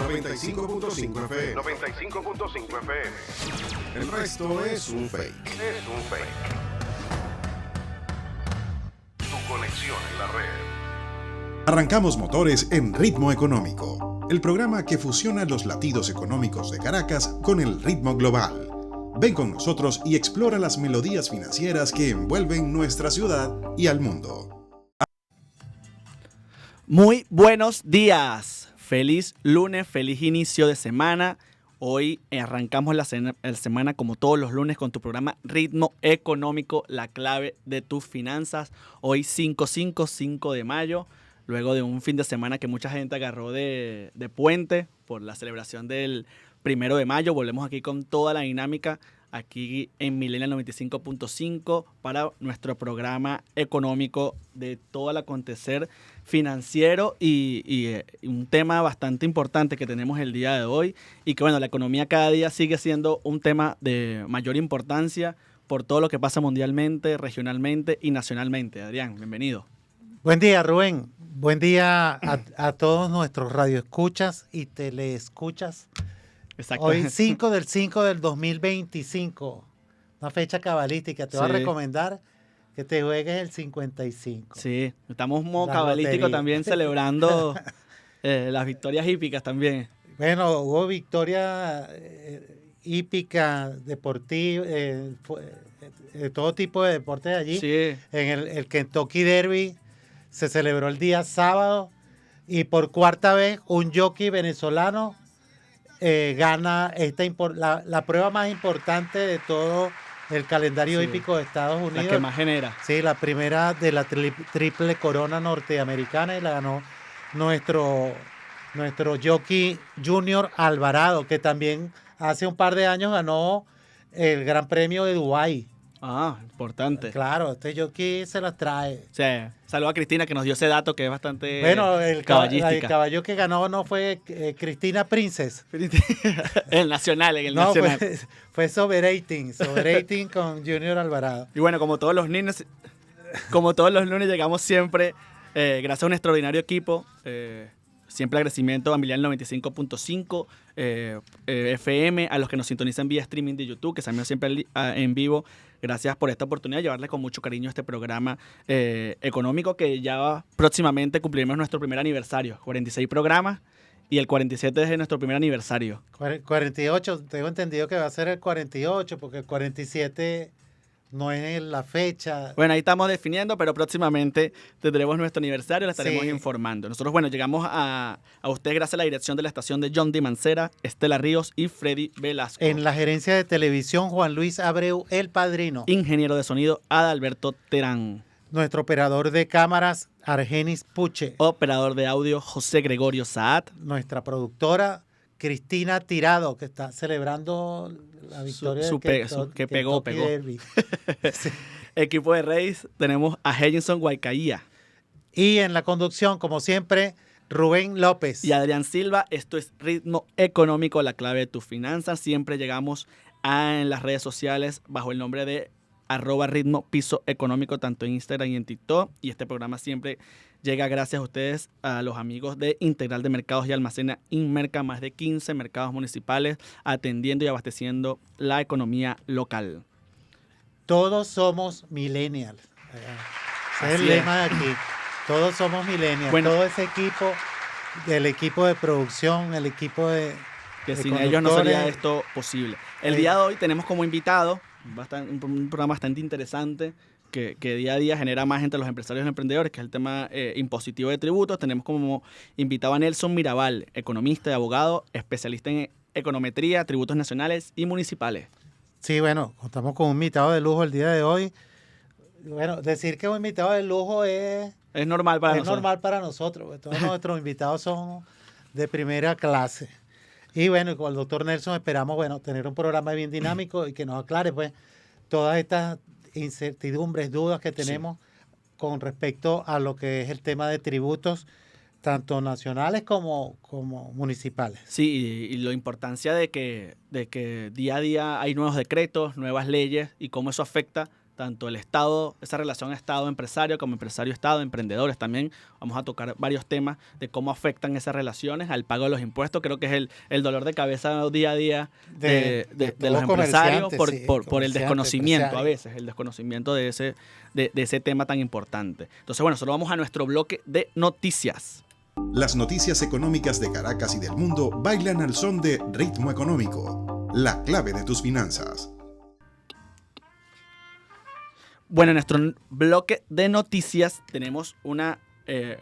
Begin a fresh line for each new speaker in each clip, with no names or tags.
95.5 FM.
95.5 FM.
El resto es un fake.
Es un fake. Tu conexión en la red.
Arrancamos motores en Ritmo Económico, el programa que fusiona los latidos económicos de Caracas con el ritmo global. Ven con nosotros y explora las melodías financieras que envuelven nuestra ciudad y al mundo.
Muy buenos días. Feliz lunes, feliz inicio de semana. Hoy arrancamos la semana como todos los lunes con tu programa Ritmo Económico, la clave de tus finanzas. Hoy 5 de mayo. Luego de un fin de semana que mucha gente agarró de puente por la celebración del 1 de mayo, volvemos aquí con toda la dinámica aquí en Millennial 95.5 para nuestro programa económico de todo el acontecer financiero y un tema bastante importante que tenemos el día de hoy y que bueno, la economía cada día sigue siendo un tema de mayor importancia por todo lo que pasa mundialmente, regionalmente y nacionalmente. Adrián, bienvenido.
Buen día, Rubén. Buen día a todos nuestros radioescuchas y teleescuchas. Hoy 5 del 5 del 2025, una fecha cabalística. Te voy a recomendar que te juegues el 55.
Sí, estamos modo cabalístico también celebrando las victorias hípicas también.
Bueno, hubo victoria hípica, deportiva, de todo tipo de deportes allí.
Sí.
En el Kentucky Derby se celebró el día sábado y por cuarta vez un jockey venezolano gana la prueba más importante de todo el calendario hípico de Estados Unidos.
La que más genera.
Sí, la primera de la triple corona norteamericana y la ganó nuestro jockey Junior Alvarado, que también hace un par de años ganó el Gran Premio de Dubái.
Ah, importante.
Claro, este jockey se las trae.
Sí, saludo a Cristina que nos dio ese dato que es bastante
caballística. El caballo que ganó no fue Cristina Princess.
El nacional, nacional.
Fue Soberating con Junior Alvarado.
Y bueno, como todos los lunes llegamos siempre, gracias a un extraordinario equipo, siempre agradecimiento a Millennial 95.5 FM, a los que nos sintonizan vía streaming de YouTube, que estamos siempre en vivo. Gracias por esta oportunidad de llevarles con mucho cariño este programa económico que ya próximamente cumpliremos nuestro primer aniversario. 46 programas y el 47 es nuestro primer aniversario.
48, tengo entendido que va a ser el 48 porque el 47 no es la fecha.
Bueno, ahí estamos definiendo, pero próximamente tendremos nuestro aniversario, le estaremos informando. Nosotros, bueno, llegamos a ustedes gracias a la dirección de la estación de John D. Mancera, Estela Ríos y Freddy Velasco.
En la gerencia de televisión, Juan Luis Abreu, el padrino.
Ingeniero de sonido, Adalberto Terán.
Nuestro operador de cámaras, Argenis Puche.
Operador de audio, José Gregorio Saad.
Nuestra productora, Cristina Tirado, que está celebrando la victoria
que pegó.
Sí.
Equipo de Reyes, tenemos a Hedginson Guaycaía.
Y en la conducción, como siempre, Rubén López.
Y Adrián Silva. Esto es Ritmo Económico, la clave de tus finanzas. Siempre llegamos en las redes sociales bajo el nombre de @ritmo_piso_económico, tanto en Instagram y en TikTok. Y este programa siempre llega gracias a ustedes, a los amigos de Integral de Mercados y Almacena Inmerca, más de 15 mercados municipales atendiendo y abasteciendo la economía local.
Todos somos millennials. Ese es el lema de aquí. Todos somos millennials. Bueno, todo ese equipo, el equipo de producción, el equipo de
que sin ellos no sería esto posible. El día de hoy tenemos como invitado un programa bastante interesante que día a día genera más entre los empresarios y emprendedores, que es el tema impositivo de tributos. Tenemos como invitado a Nelson Mirabal, economista y abogado, especialista en econometría, tributos nacionales y municipales.
Sí, bueno, contamos con un invitado de lujo el día de hoy. Bueno, decir que un invitado de lujo es
normal para nosotros.
Es normal para nosotros. Todos nuestros invitados son de primera clase. Y bueno, con el doctor Nelson esperamos, tener un programa bien dinámico y que nos aclare, pues, todas estas incertidumbres, dudas que tenemos con respecto a lo que es el tema de tributos, tanto nacionales como municipales.
Sí, y la importancia de que día a día hay nuevos decretos, nuevas leyes y cómo eso afecta tanto el Estado, esa relación Estado-empresario como empresario-Estado, emprendedores también. Vamos a tocar varios temas de cómo afectan esas relaciones al pago de los impuestos. Creo que es el dolor de cabeza día a día de los empresarios por el desconocimiento a veces, el desconocimiento de ese tema tan importante. Entonces, bueno, solo vamos a nuestro bloque de noticias.
Las noticias económicas de Caracas y del mundo bailan al son de Ritmo Económico, la clave de tus finanzas.
Bueno, en nuestro bloque de noticias tenemos una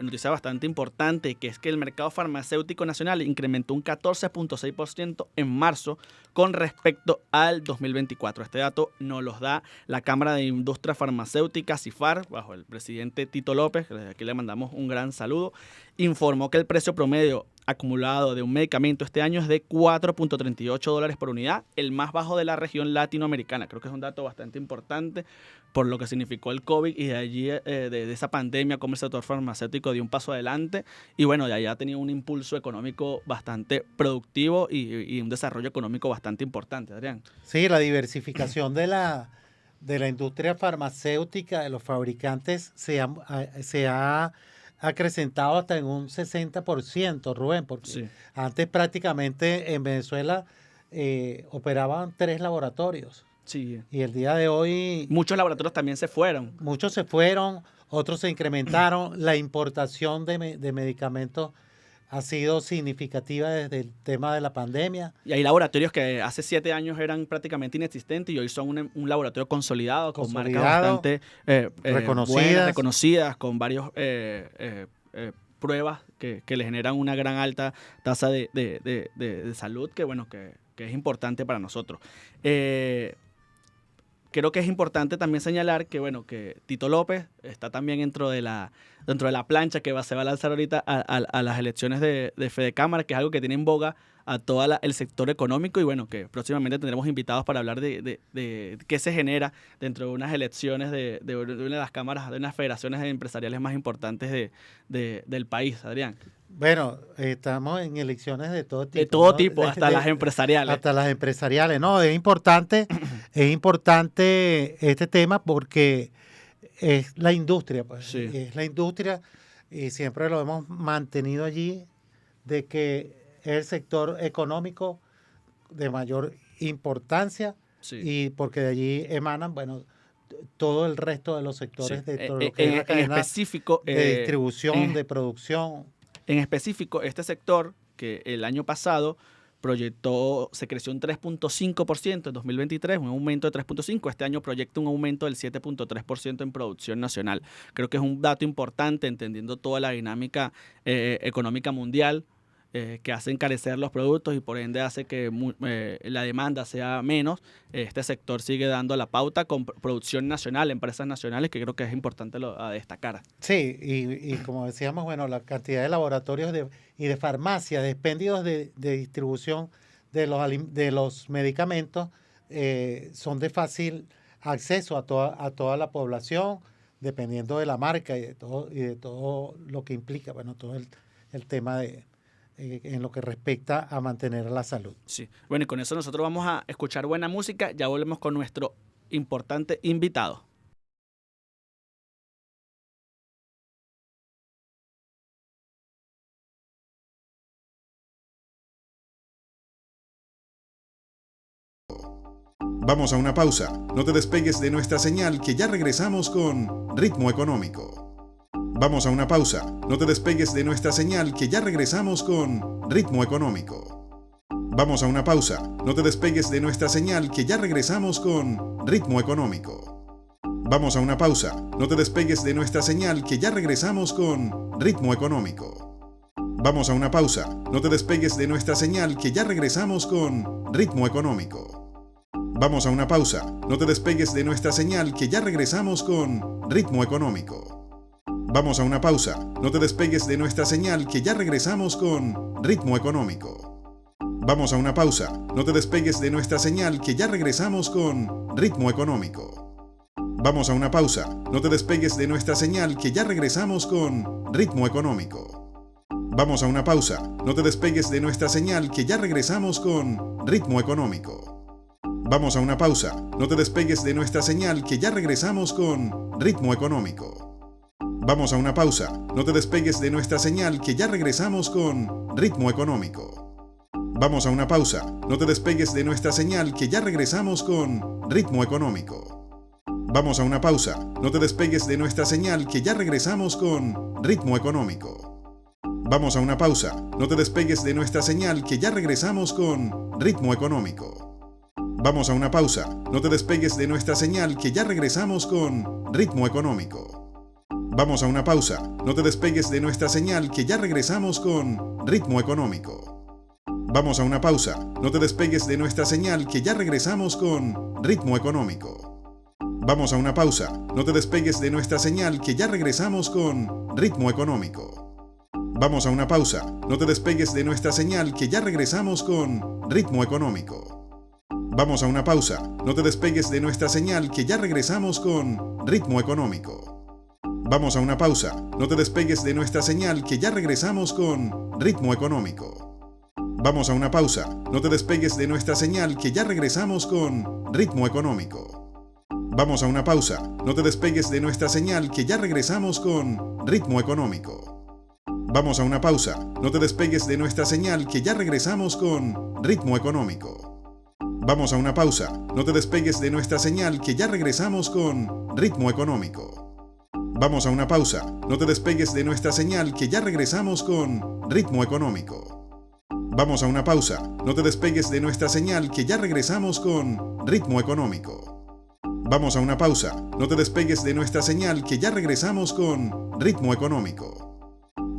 noticia bastante importante, que es que el mercado farmacéutico nacional incrementó un 14.6% en marzo con respecto al 2024. Este dato nos lo da la Cámara de Industria Farmacéutica, CIFAR, bajo el presidente Tito López, que desde aquí le mandamos un gran saludo. Informó que el precio promedio acumulado de un medicamento este año es de $4.38 por unidad, el más bajo de la región latinoamericana. Creo que es un dato bastante importante por lo que significó el COVID y de allí, de esa pandemia, como el sector farmacéutico dio un paso adelante y bueno, de allá ha tenido un impulso económico bastante productivo y un desarrollo económico bastante importante, Adrián.
Sí, la diversificación de la industria farmacéutica, de los fabricantes, se ha acrecentado hasta en un 60%, Rubén, porque
Sí.
antes prácticamente en Venezuela operaban 3 laboratorios.
Sí.
Y el día de hoy
Muchos laboratorios también se fueron.
muchos se fueron, otros se incrementaron. La importación de medicamentos ha sido significativa desde el tema de la pandemia.
Y hay laboratorios que hace 7 años eran prácticamente inexistentes y hoy son un laboratorio consolidado, con marcas bastante reconocidas, con varios pruebas que le generan una gran alta tasa de salud, que bueno, que es importante para nosotros. Creo que es importante también señalar que, bueno, que Tito López está también dentro de la plancha que se va a lanzar ahorita a las elecciones de Fedecámara, que es algo que tiene en boga a todo el sector económico y, bueno, que próximamente tendremos invitados para hablar de qué se genera dentro de unas elecciones de una de las cámaras, de unas federaciones empresariales más importantes del país, Adrián.
Bueno, estamos en elecciones de todo tipo.
De todo
¿no?
tipo, hasta las empresariales.
Hasta las empresariales. No, es importante este tema porque es la industria, pues.
Sí.
Es la industria y siempre lo hemos mantenido allí de que es el sector económico de mayor importancia
Sí.
y porque de allí emanan, bueno, todo el resto de los sectores de todo lo que es la
En
cadena
específico,
de distribución, de producción.
En específico, este sector que el año pasado se creció un 3.5% en 2023, un aumento de 3.5%. Este año proyecta un aumento del 7.3% en producción nacional. Creo que es un dato importante, entendiendo toda la dinámica económica mundial, que hace encarecer los productos y por ende hace que la demanda sea menos. Este sector sigue dando la pauta con producción nacional, empresas nacionales, que creo que es importante a destacar.
Sí, y como decíamos, bueno, la cantidad de laboratorios y de farmacias, de expendios de distribución de los medicamentos son de fácil acceso a toda la población, dependiendo de la marca y de todo lo que implica, bueno, todo el tema en lo que respecta a mantener la salud.
Sí. Bueno, y con eso nosotros vamos a escuchar buena música. Ya volvemos con nuestro importante invitado.
Vamos a una pausa. No te despegues de nuestra señal que ya regresamos con Ritmo Económico. Vamos a una pausa. No te despegues de nuestra señal que ya regresamos con Ritmo Económico. Vamos a una pausa. No te despegues de nuestra señal que ya regresamos con Ritmo Económico. Vamos a una pausa. No te despegues de nuestra señal que ya regresamos con Ritmo Económico. Vamos a una pausa. No te despegues de nuestra señal que ya regresamos con Ritmo Económico. Vamos a una pausa. No te despegues de nuestra señal que ya regresamos con Ritmo Económico. Vamos a una pausa. No te despegues de nuestra señal que ya regresamos con Ritmo Económico. Vamos a una pausa. No te despegues de nuestra señal que ya regresamos con Ritmo Económico. Vamos a una pausa. No te despegues de nuestra señal que ya regresamos con Ritmo Económico. Vamos a una pausa. No te despegues de nuestra señal que ya regresamos con Ritmo Económico. Vamos a una pausa. No te despegues de nuestra señal que ya regresamos con Ritmo Económico. Vamos a una pausa. No te despegues de nuestra señal que ya regresamos con Ritmo Económico. Vamos a una pausa. No te despegues de nuestra señal que ya regresamos con Ritmo Económico. Vamos a una pausa. No te despegues de nuestra señal que ya regresamos con Ritmo Económico. Vamos a una pausa. No te despegues de nuestra señal que ya regresamos con Ritmo Económico. Vamos a una pausa. No te despegues de nuestra señal que ya regresamos con Ritmo Económico. Vamos a una pausa. No te despegues de nuestra señal que ya regresamos con Ritmo Económico. Vamos a una pausa. No te despegues de nuestra señal que ya regresamos con Ritmo Económico. Vamos a una pausa. No te despegues de nuestra señal que ya regresamos con Ritmo Económico. Vamos a una pausa. No te despegues de nuestra señal que ya regresamos con Ritmo Económico. Vamos a una pausa. No te despegues de nuestra señal que ya regresamos con Ritmo Económico. Vamos a una pausa. No te despegues de nuestra señal que ya regresamos con Ritmo Económico. Vamos a una pausa. No te despegues de nuestra señal que ya regresamos con Ritmo Económico. Vamos a una pausa. No te despegues de nuestra señal que ya regresamos con Ritmo Económico. Vamos a una pausa. No te despegues de nuestra señal que ya regresamos con Ritmo Económico. Vamos a una pausa. No te despegues de nuestra señal que ya regresamos con Ritmo Económico. Vamos a una pausa. No te despegues de nuestra señal que ya regresamos con Ritmo Económico. Vamos a una pausa. No te despegues de nuestra señal que ya regresamos con Ritmo Económico. Vamos a una pausa. No te despegues de nuestra señal que ya regresamos con Ritmo Económico.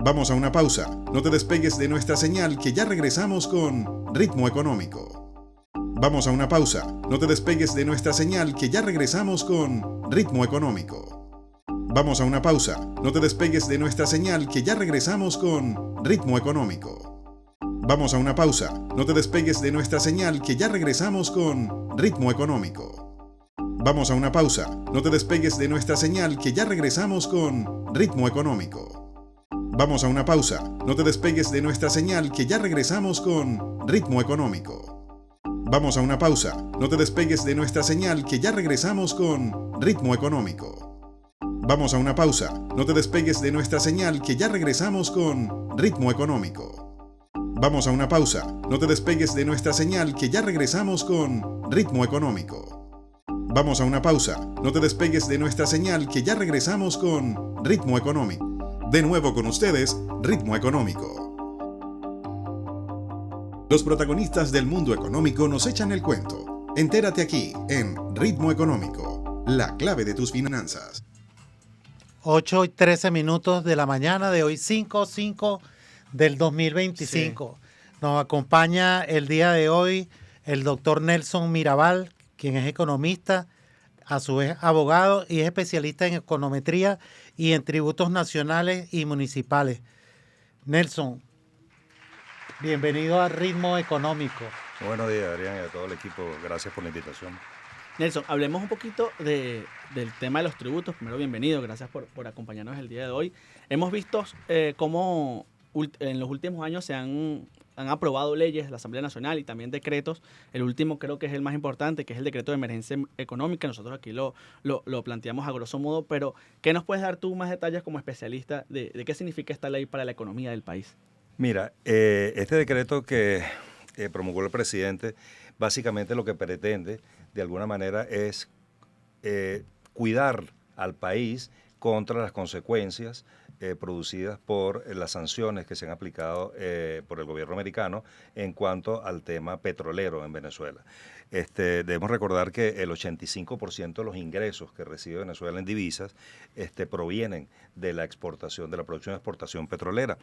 Vamos a una pausa. No te despegues de nuestra señal que ya regresamos con Ritmo Económico. Vamos a una pausa. No te despegues de nuestra señal que ya regresamos con Ritmo Económico. Vamos a una pausa. No te despegues de nuestra señal que ya regresamos con Ritmo Económico. Vamos a una pausa. No te despegues de nuestra señal que ya regresamos con Ritmo Económico. Vamos a una pausa. No te despegues de nuestra señal que ya regresamos con Ritmo Económico. Vamos a una pausa. No te despegues de nuestra señal que ya regresamos con Ritmo Económico. Vamos a una pausa. No te despegues de nuestra señal que ya regresamos con Ritmo Económico. Vamos a una pausa. No te despegues de nuestra señal que ya regresamos con Ritmo Económico. Vamos a una pausa. No te despegues de nuestra señal que ya regresamos con Ritmo Económico. Vamos a una pausa. No te despegues de nuestra señal que ya regresamos con Ritmo Económico. De nuevo con ustedes, Ritmo Económico. Los protagonistas del mundo económico nos echan el cuento. Entérate aquí en Ritmo Económico, la clave de tus finanzas.
8:13 de la mañana de hoy, 5/5 del 2025. Sí. Nos acompaña el día de hoy el doctor Nelson Mirabal, quien es economista, a su vez abogado y es especialista en econometría y en tributos nacionales y municipales. Nelson, bienvenido a Ritmo Económico.
Buenos días, Adrián, y a todo el equipo. Gracias por la invitación.
Nelson, hablemos un poquito del tema de los tributos. Primero, bienvenido. Gracias por acompañarnos el día de hoy. Hemos visto cómo en los últimos años se han aprobado leyes de la Asamblea Nacional y también decretos. El último creo que es el más importante, que es el decreto de emergencia económica. Nosotros aquí lo planteamos a grosso modo, pero ¿qué nos puedes dar tú más detalles como especialista de qué significa esta ley para la economía del país?
Mira, este decreto que promulgó el presidente, básicamente lo que pretende, de alguna manera, es cuidar al país contra las consecuencias producidas por las sanciones que se han aplicado por el gobierno americano en cuanto al tema petrolero en Venezuela. Debemos recordar que el 85% de los ingresos que recibe Venezuela en divisas provienen de la exportación, de la producción y exportación petrolera.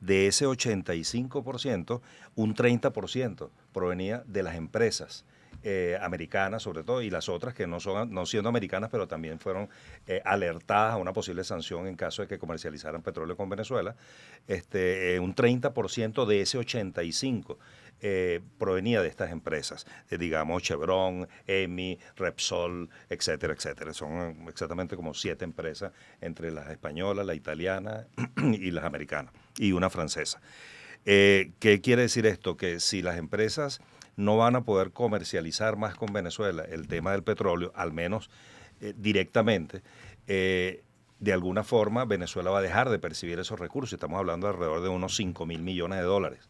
De ese 85%, un 30% provenía de las empresas americanas sobre todo, y las otras que no siendo americanas, pero también fueron alertadas a una posible sanción en caso de que comercializaran petróleo con Venezuela. Un 30% de ese 85% provenía de estas empresas, digamos Chevron, Eni, Repsol, etcétera, etcétera. Son exactamente como 7 empresas entre las españolas, la italiana y las americanas, y una francesa. ¿Qué quiere decir esto? Que si las empresas no van a poder comercializar más con Venezuela el tema del petróleo, al menos directamente, de alguna forma Venezuela va a dejar de percibir esos recursos. Estamos hablando de alrededor de unos 5.000 millones de dólares.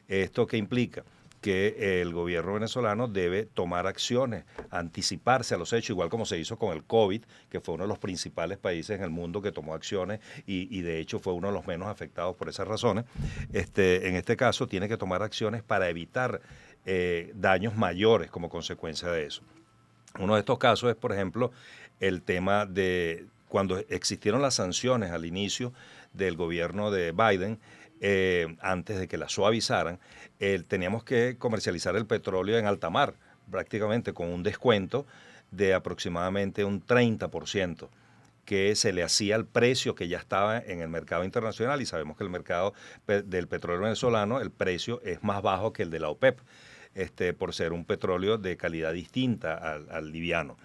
¿Esto qué implica? Que el gobierno venezolano debe tomar acciones, anticiparse a los hechos, igual como se hizo con el COVID, que fue uno de los principales países en el mundo que tomó acciones y de hecho fue uno de los menos afectados por esas razones. En este caso tiene que tomar acciones para evitar daños mayores como consecuencia de eso. Uno de estos casos es, por ejemplo, el tema de cuando existieron las sanciones al inicio del gobierno de Biden, antes de que las suavizaran, teníamos que comercializar el petróleo en alta mar, prácticamente con un descuento de aproximadamente un 30%, que se le hacía al precio que ya estaba en el mercado internacional, y sabemos que el mercado del petróleo venezolano, el precio es más bajo que el de la OPEP, por ser un petróleo de calidad distinta al liviano.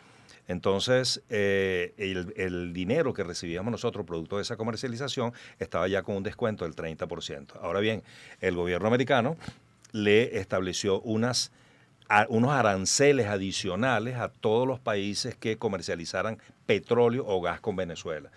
Entonces, el dinero que recibíamos nosotros, producto de esa comercialización, estaba ya con un descuento del 30%. Ahora bien, el gobierno americano le estableció unos aranceles adicionales a todos los países que comercializaran petróleo o gas con Venezuela,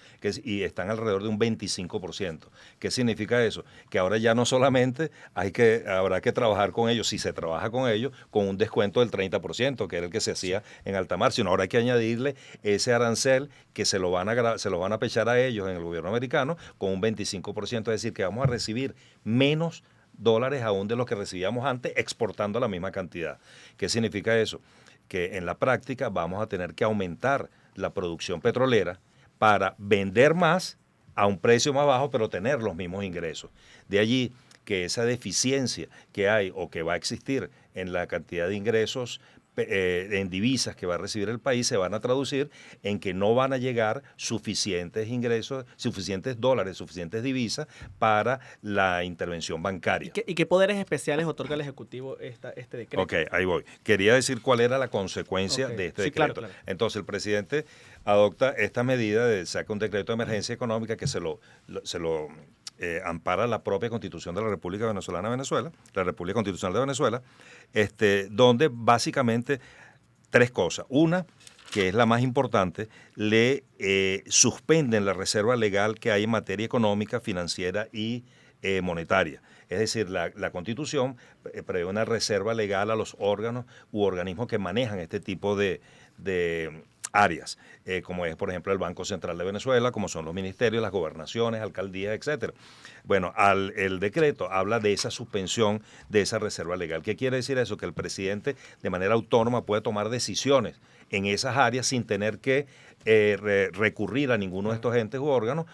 y están alrededor de un 25%. ¿Qué significa eso? Que ahora ya no solamente habrá que trabajar con ellos, si se trabaja con ellos, con un descuento del 30%, que era el que se hacía en alta mar, sino ahora hay que añadirle ese arancel que se lo van a pechar a ellos en el gobierno americano con un 25%, es decir, que vamos a recibir menos dólares aún de lo que recibíamos antes, exportando la misma cantidad. ¿Qué significa eso? Que en la práctica vamos a tener que aumentar la producción petrolera para vender más a un precio más bajo, pero tener los mismos ingresos. De allí que esa deficiencia que hay o que va a existir en la cantidad de ingresos en divisas que va a recibir el país se van a traducir en que no van a llegar suficientes ingresos, suficientes dólares, suficientes divisas para la intervención bancaria.
¿Y qué poderes especiales otorga el Ejecutivo este decreto?
Ok, ahí voy. Quería decir cuál era la consecuencia de este decreto.
Claro.
Entonces, el presidente adopta esta medida saca un decreto de emergencia económica que se lo ampara la propia Constitución de la República Venezolana de Venezuela, la República Constitucional de Venezuela, donde básicamente tres cosas. Una, que es la más importante, le suspenden la reserva legal que hay en materia económica, financiera y monetaria. Es decir, la Constitución prevé una reserva legal a los órganos u organismos que manejan este tipo de áreas, como es, por ejemplo, el Banco Central de Venezuela, como son los ministerios, las gobernaciones, alcaldías, etcétera. Bueno, el decreto habla de esa suspensión de esa reserva legal. ¿Qué quiere decir eso? Que el presidente de manera autónoma puede tomar decisiones en esas áreas sin tener que recurrir a ninguno de estos entes u órganos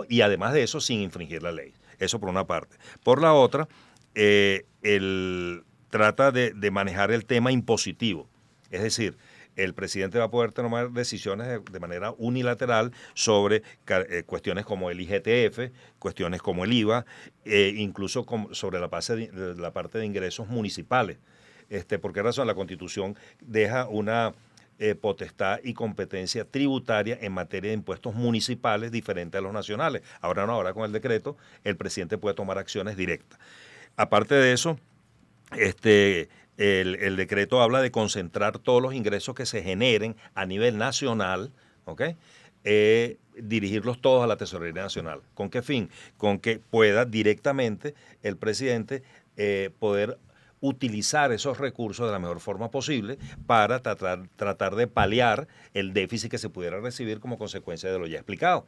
y además de eso sin infringir la ley. Eso por una parte. Por la otra, él trata de manejar el tema impositivo, es decir, el presidente va a poder tomar decisiones de manera unilateral sobre cuestiones como el IGTF, cuestiones como el IVA, incluso sobre la parte de ingresos municipales. ¿Por qué razón? La Constitución deja una potestad y competencia tributaria en materia de impuestos municipales diferente a los nacionales. Ahora no, ahora con el decreto el presidente puede tomar acciones directas. Aparte de eso, el decreto habla de concentrar todos los ingresos que se generen a nivel nacional, ¿ok? Dirigirlos todos a la Tesorería Nacional. ¿Con qué fin? Con que pueda directamente el presidente poder utilizar esos recursos de la mejor forma posible para tratar de paliar el déficit que se pudiera recibir como consecuencia de lo ya explicado.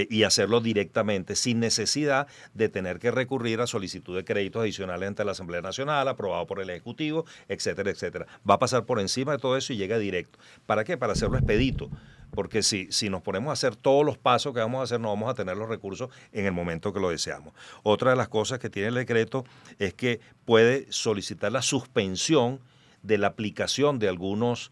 Y hacerlo directamente sin necesidad de tener que recurrir a solicitud de créditos adicionales ante la Asamblea Nacional, aprobado por el Ejecutivo, etcétera, etcétera. Va a pasar por encima de todo eso y llega directo. ¿Para qué? Para hacerlo expedito. Porque si nos ponemos a hacer todos los pasos que vamos a hacer, no vamos a tener los recursos en el momento que lo deseamos. Otra de las cosas que tiene el decreto es que puede solicitar la suspensión de la aplicación de algunos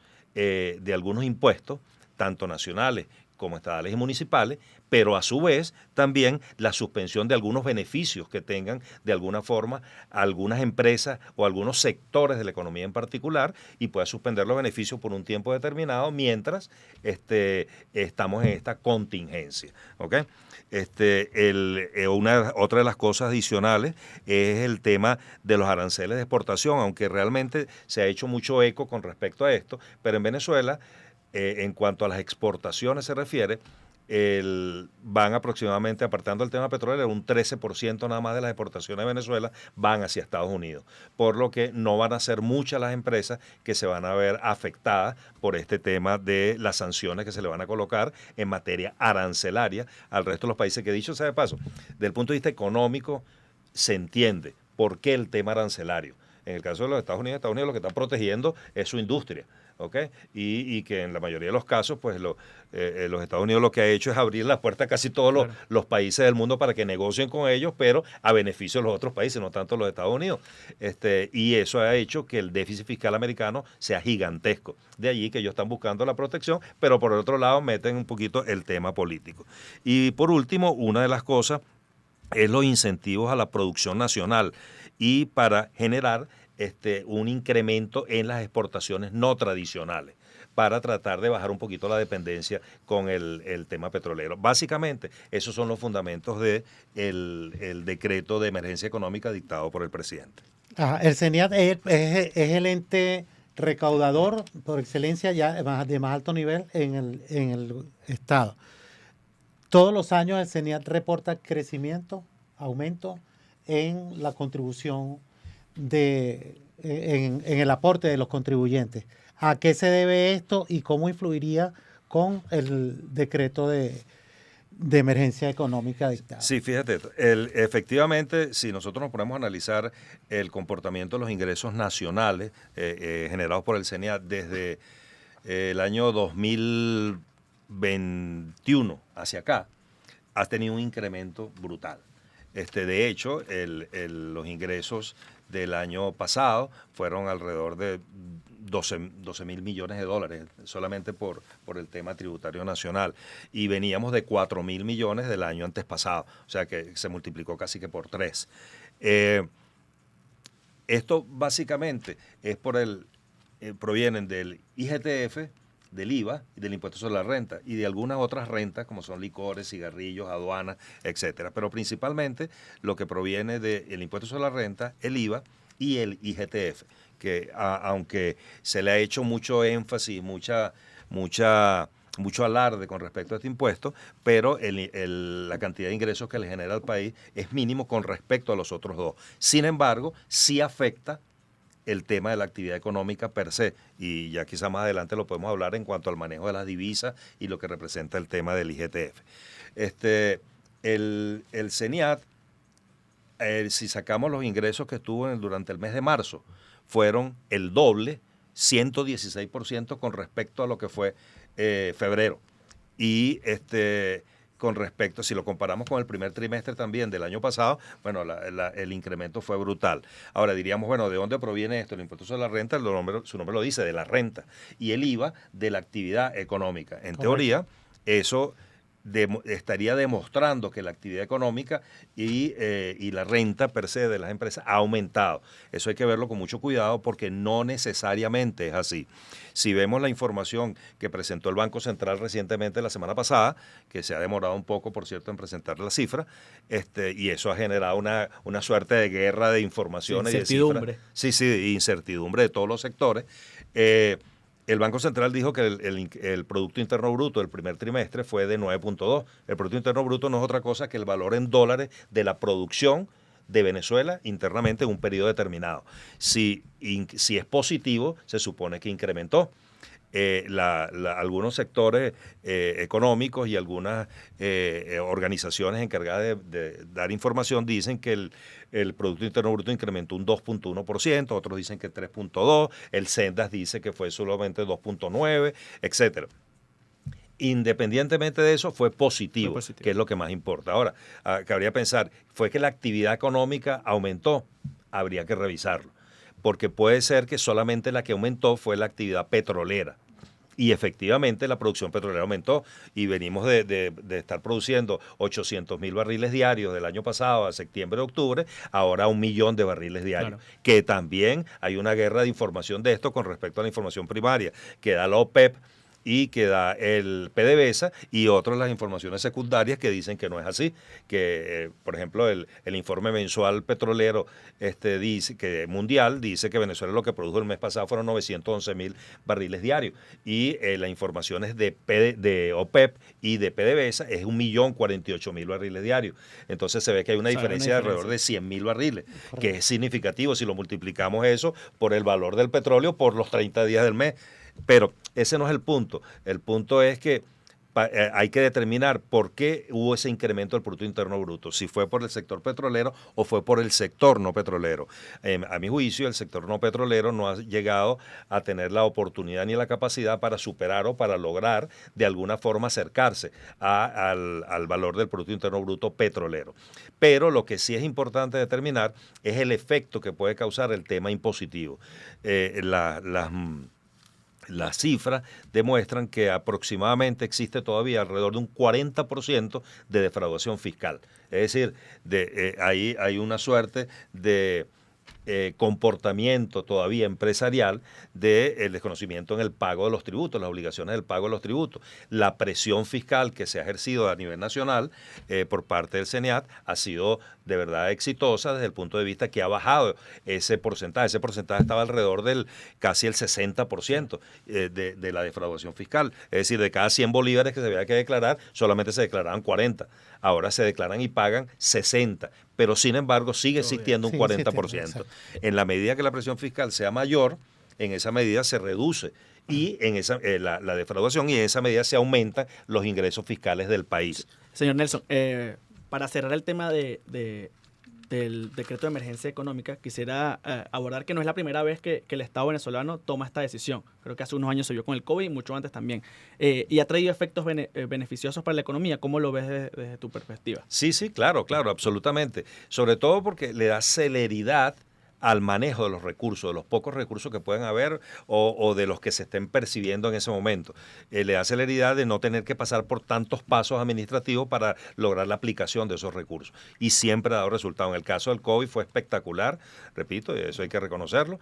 impuestos, tanto nacionales como estatales y municipales, pero a su vez también la suspensión de algunos beneficios que tengan de alguna forma algunas empresas o algunos sectores de la economía en particular, y pueda suspender los beneficios por un tiempo determinado mientras estamos en esta contingencia. ¿Ok? Otra de las cosas adicionales es el tema de los aranceles de exportación, aunque realmente se ha hecho mucho eco con respecto a esto, pero en Venezuela, en cuanto a las exportaciones se refiere, van aproximadamente, apartando el tema petrolero, un 13% nada más de las exportaciones de Venezuela van hacia Estados Unidos, por lo que no van a ser muchas las empresas que se van a ver afectadas por este tema de las sanciones que se le van a colocar en materia arancelaria al resto de los países, que dicho sea de paso, desde el punto de vista económico se entiende por qué el tema arancelario. En el caso de los Estados Unidos lo que están protegiendo es su industria. ¿Ok? Y que en la mayoría de los casos, pues los Estados Unidos lo que ha hecho es abrir las puertas a casi todos los países del mundo para que negocien con ellos, pero a beneficio de los otros países, no tanto los Estados Unidos. Y eso ha hecho que el déficit fiscal americano sea gigantesco. De allí que ellos están buscando la protección, pero por el otro lado meten un poquito el tema político. Y por último, una de las cosas es los incentivos a la producción nacional y para generar un incremento en las exportaciones no tradicionales para tratar de bajar un poquito la dependencia con el tema petrolero. Básicamente, esos son los fundamentos del decreto de emergencia económica dictado por el presidente.
El CENIAT es el ente recaudador por excelencia ya de más alto nivel en el Estado. Todos los años el CENIAT reporta crecimiento, aumento en la contribución en el aporte de los contribuyentes. ¿A qué se debe esto y cómo influiría con el decreto de emergencia económica dictado?
Sí, fíjate, efectivamente, si nosotros nos ponemos a analizar el comportamiento de los ingresos nacionales generados por el CENIAT desde el año 2021 hacia acá, ha tenido un incremento brutal. De hecho, los ingresos del año pasado fueron alrededor de 12 mil millones de dólares solamente por el tema tributario nacional, y veníamos de 4 mil millones del año antes pasado, o sea que se multiplicó casi que por 3. Esto básicamente es provienen del IGTF, del IVA y del impuesto sobre la renta y de algunas otras rentas como son licores, cigarrillos, aduanas, etcétera. Pero principalmente lo que proviene del impuesto sobre la renta, el IVA y el IGTF, que aunque se le ha hecho mucho énfasis, mucho alarde con respecto a este impuesto, pero la cantidad de ingresos que le genera al país es mínimo con respecto a los otros dos. Sin embargo, sí afecta el tema de la actividad económica per se, y ya quizá más adelante lo podemos hablar en cuanto al manejo de las divisas y lo que representa el tema del IGTF. El CENIAT, si sacamos los ingresos que tuvo durante el mes de marzo, fueron el doble, 116% con respecto a lo que fue febrero. Y con respecto, si lo comparamos con el primer trimestre también del año pasado, bueno, el incremento fue brutal. Ahora diríamos, bueno, ¿de dónde proviene esto? El impuesto sobre la renta, su nombre lo dice, de la renta, y el IVA de la actividad económica. En teoría, eso estaría demostrando que la actividad económica y la renta per se de las empresas ha aumentado. Eso hay que verlo con mucho cuidado porque no necesariamente es así. Si vemos la información que presentó el Banco Central recientemente la semana pasada, que se ha demorado un poco, por cierto, en presentar la cifra, y eso ha generado una suerte de guerra de informaciones y de cifras. Sí, incertidumbre de todos los sectores. El Banco Central dijo que el Producto Interno Bruto del primer trimestre fue de 9.2. El Producto Interno Bruto no es otra cosa que el valor en dólares de la producción de Venezuela internamente en un periodo determinado. Si es positivo, se supone que incrementó. Algunos sectores económicos y algunas organizaciones encargadas de dar información dicen que el Producto Interno Bruto incrementó un 2.1%, otros dicen que 3.2%, el Sendas dice que fue solamente 2.9%, etcétera. Independientemente de eso, fue positivo, que es lo que más importa. Ahora, cabría pensar, ¿fue que la actividad económica aumentó? Habría que revisarlo, porque puede ser que solamente la que aumentó fue la actividad petrolera. Y efectivamente la producción petrolera aumentó y venimos de estar produciendo 800.000 barriles diarios del año pasado a septiembre, octubre, ahora 1 millón de barriles diarios.
Claro.
Que también hay una guerra de información de esto con respecto a la información primaria que da la OPEP y que da el PDVSA y otras las informaciones secundarias que dicen que no es así, que por ejemplo el informe mensual petrolero dice que mundial dice que Venezuela lo que produjo el mes pasado fueron 911.000 barriles diarios y las informaciones de OPEP y de PDVSA es 1.048.000 barriles diarios. Entonces se ve que hay una diferencia de alrededor de 100.000 barriles,
Correcto.
que es significativo si lo multiplicamos eso por el valor del petróleo por los 30 días del mes. Pero ese no es el punto. El punto es que hay que determinar por qué hubo ese incremento del Producto Interno Bruto, si fue por el sector petrolero o fue por el sector no petrolero. A mi juicio, el sector no petrolero no ha llegado a tener la oportunidad ni la capacidad para superar o para lograr de alguna forma acercarse al valor del Producto Interno Bruto petrolero. Pero lo que sí es importante determinar es el efecto que puede causar el tema impositivo. Las cifras demuestran que aproximadamente existe todavía alrededor de un 40% de defraudación fiscal. Es decir, ahí hay una suerte de comportamiento todavía empresarial del desconocimiento en el pago de los tributos, las obligaciones del pago de los tributos. La presión fiscal que se ha ejercido a nivel nacional por parte del CENEAT ha sido de verdad exitosa desde el punto de vista que ha bajado ese porcentaje. Ese porcentaje estaba alrededor del casi el 60% de la defraudación fiscal. Es decir, de cada 100 bolívares que se había que declarar, solamente se declaraban 40. Ahora se declaran y pagan 60. Pero sin embargo sigue existiendo un 40%. En la medida que la presión fiscal sea mayor, en esa medida se reduce y en la defraudación y en esa medida se aumentan los ingresos fiscales del país.
Señor Nelson, para cerrar el tema del decreto de emergencia económica, quisiera abordar que no es la primera vez que el Estado venezolano toma esta decisión. Creo que hace unos años se vio con el COVID y mucho antes también. Y ha traído efectos beneficiosos para la economía. ¿Cómo lo ves desde tu perspectiva?
Sí, claro, absolutamente. Sobre todo porque le da celeridad al manejo de los recursos, de los pocos recursos que pueden haber o de los que se estén percibiendo en ese momento. Le da celeridad de no tener que pasar por tantos pasos administrativos para lograr la aplicación de esos recursos. Y siempre ha dado resultado. En el caso del COVID fue espectacular, repito, eso hay que reconocerlo.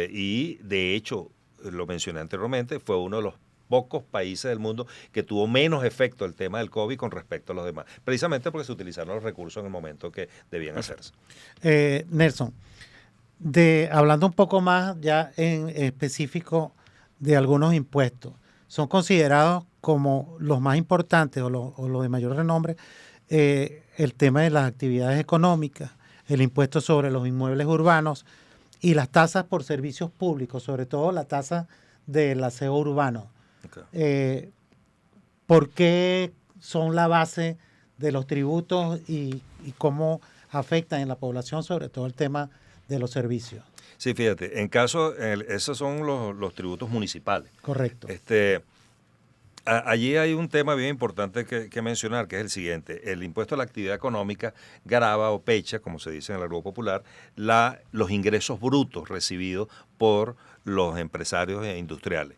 Y de hecho, lo mencioné anteriormente, fue uno de los pocos países del mundo que tuvo menos efecto el tema del COVID con respecto a los demás, precisamente porque se utilizaron los recursos en el momento que debían hacerse.
Nelson, hablando un poco más ya en específico de algunos impuestos, son considerados como los más importantes o los de mayor renombre el tema de las actividades económicas, el impuesto sobre los inmuebles urbanos y las tasas por servicios públicos, sobre todo la tasa del aseo urbano. Okay. ¿Por qué son la base de los tributos y cómo afectan en la población, sobre todo el tema de los servicios?
Sí, fíjate, esos son los tributos municipales.
Correcto.
Allí hay un tema bien importante que mencionar, que es el siguiente. El impuesto a la actividad económica grava o pecha, como se dice en el argot popular, los ingresos brutos recibidos por los empresarios e industriales.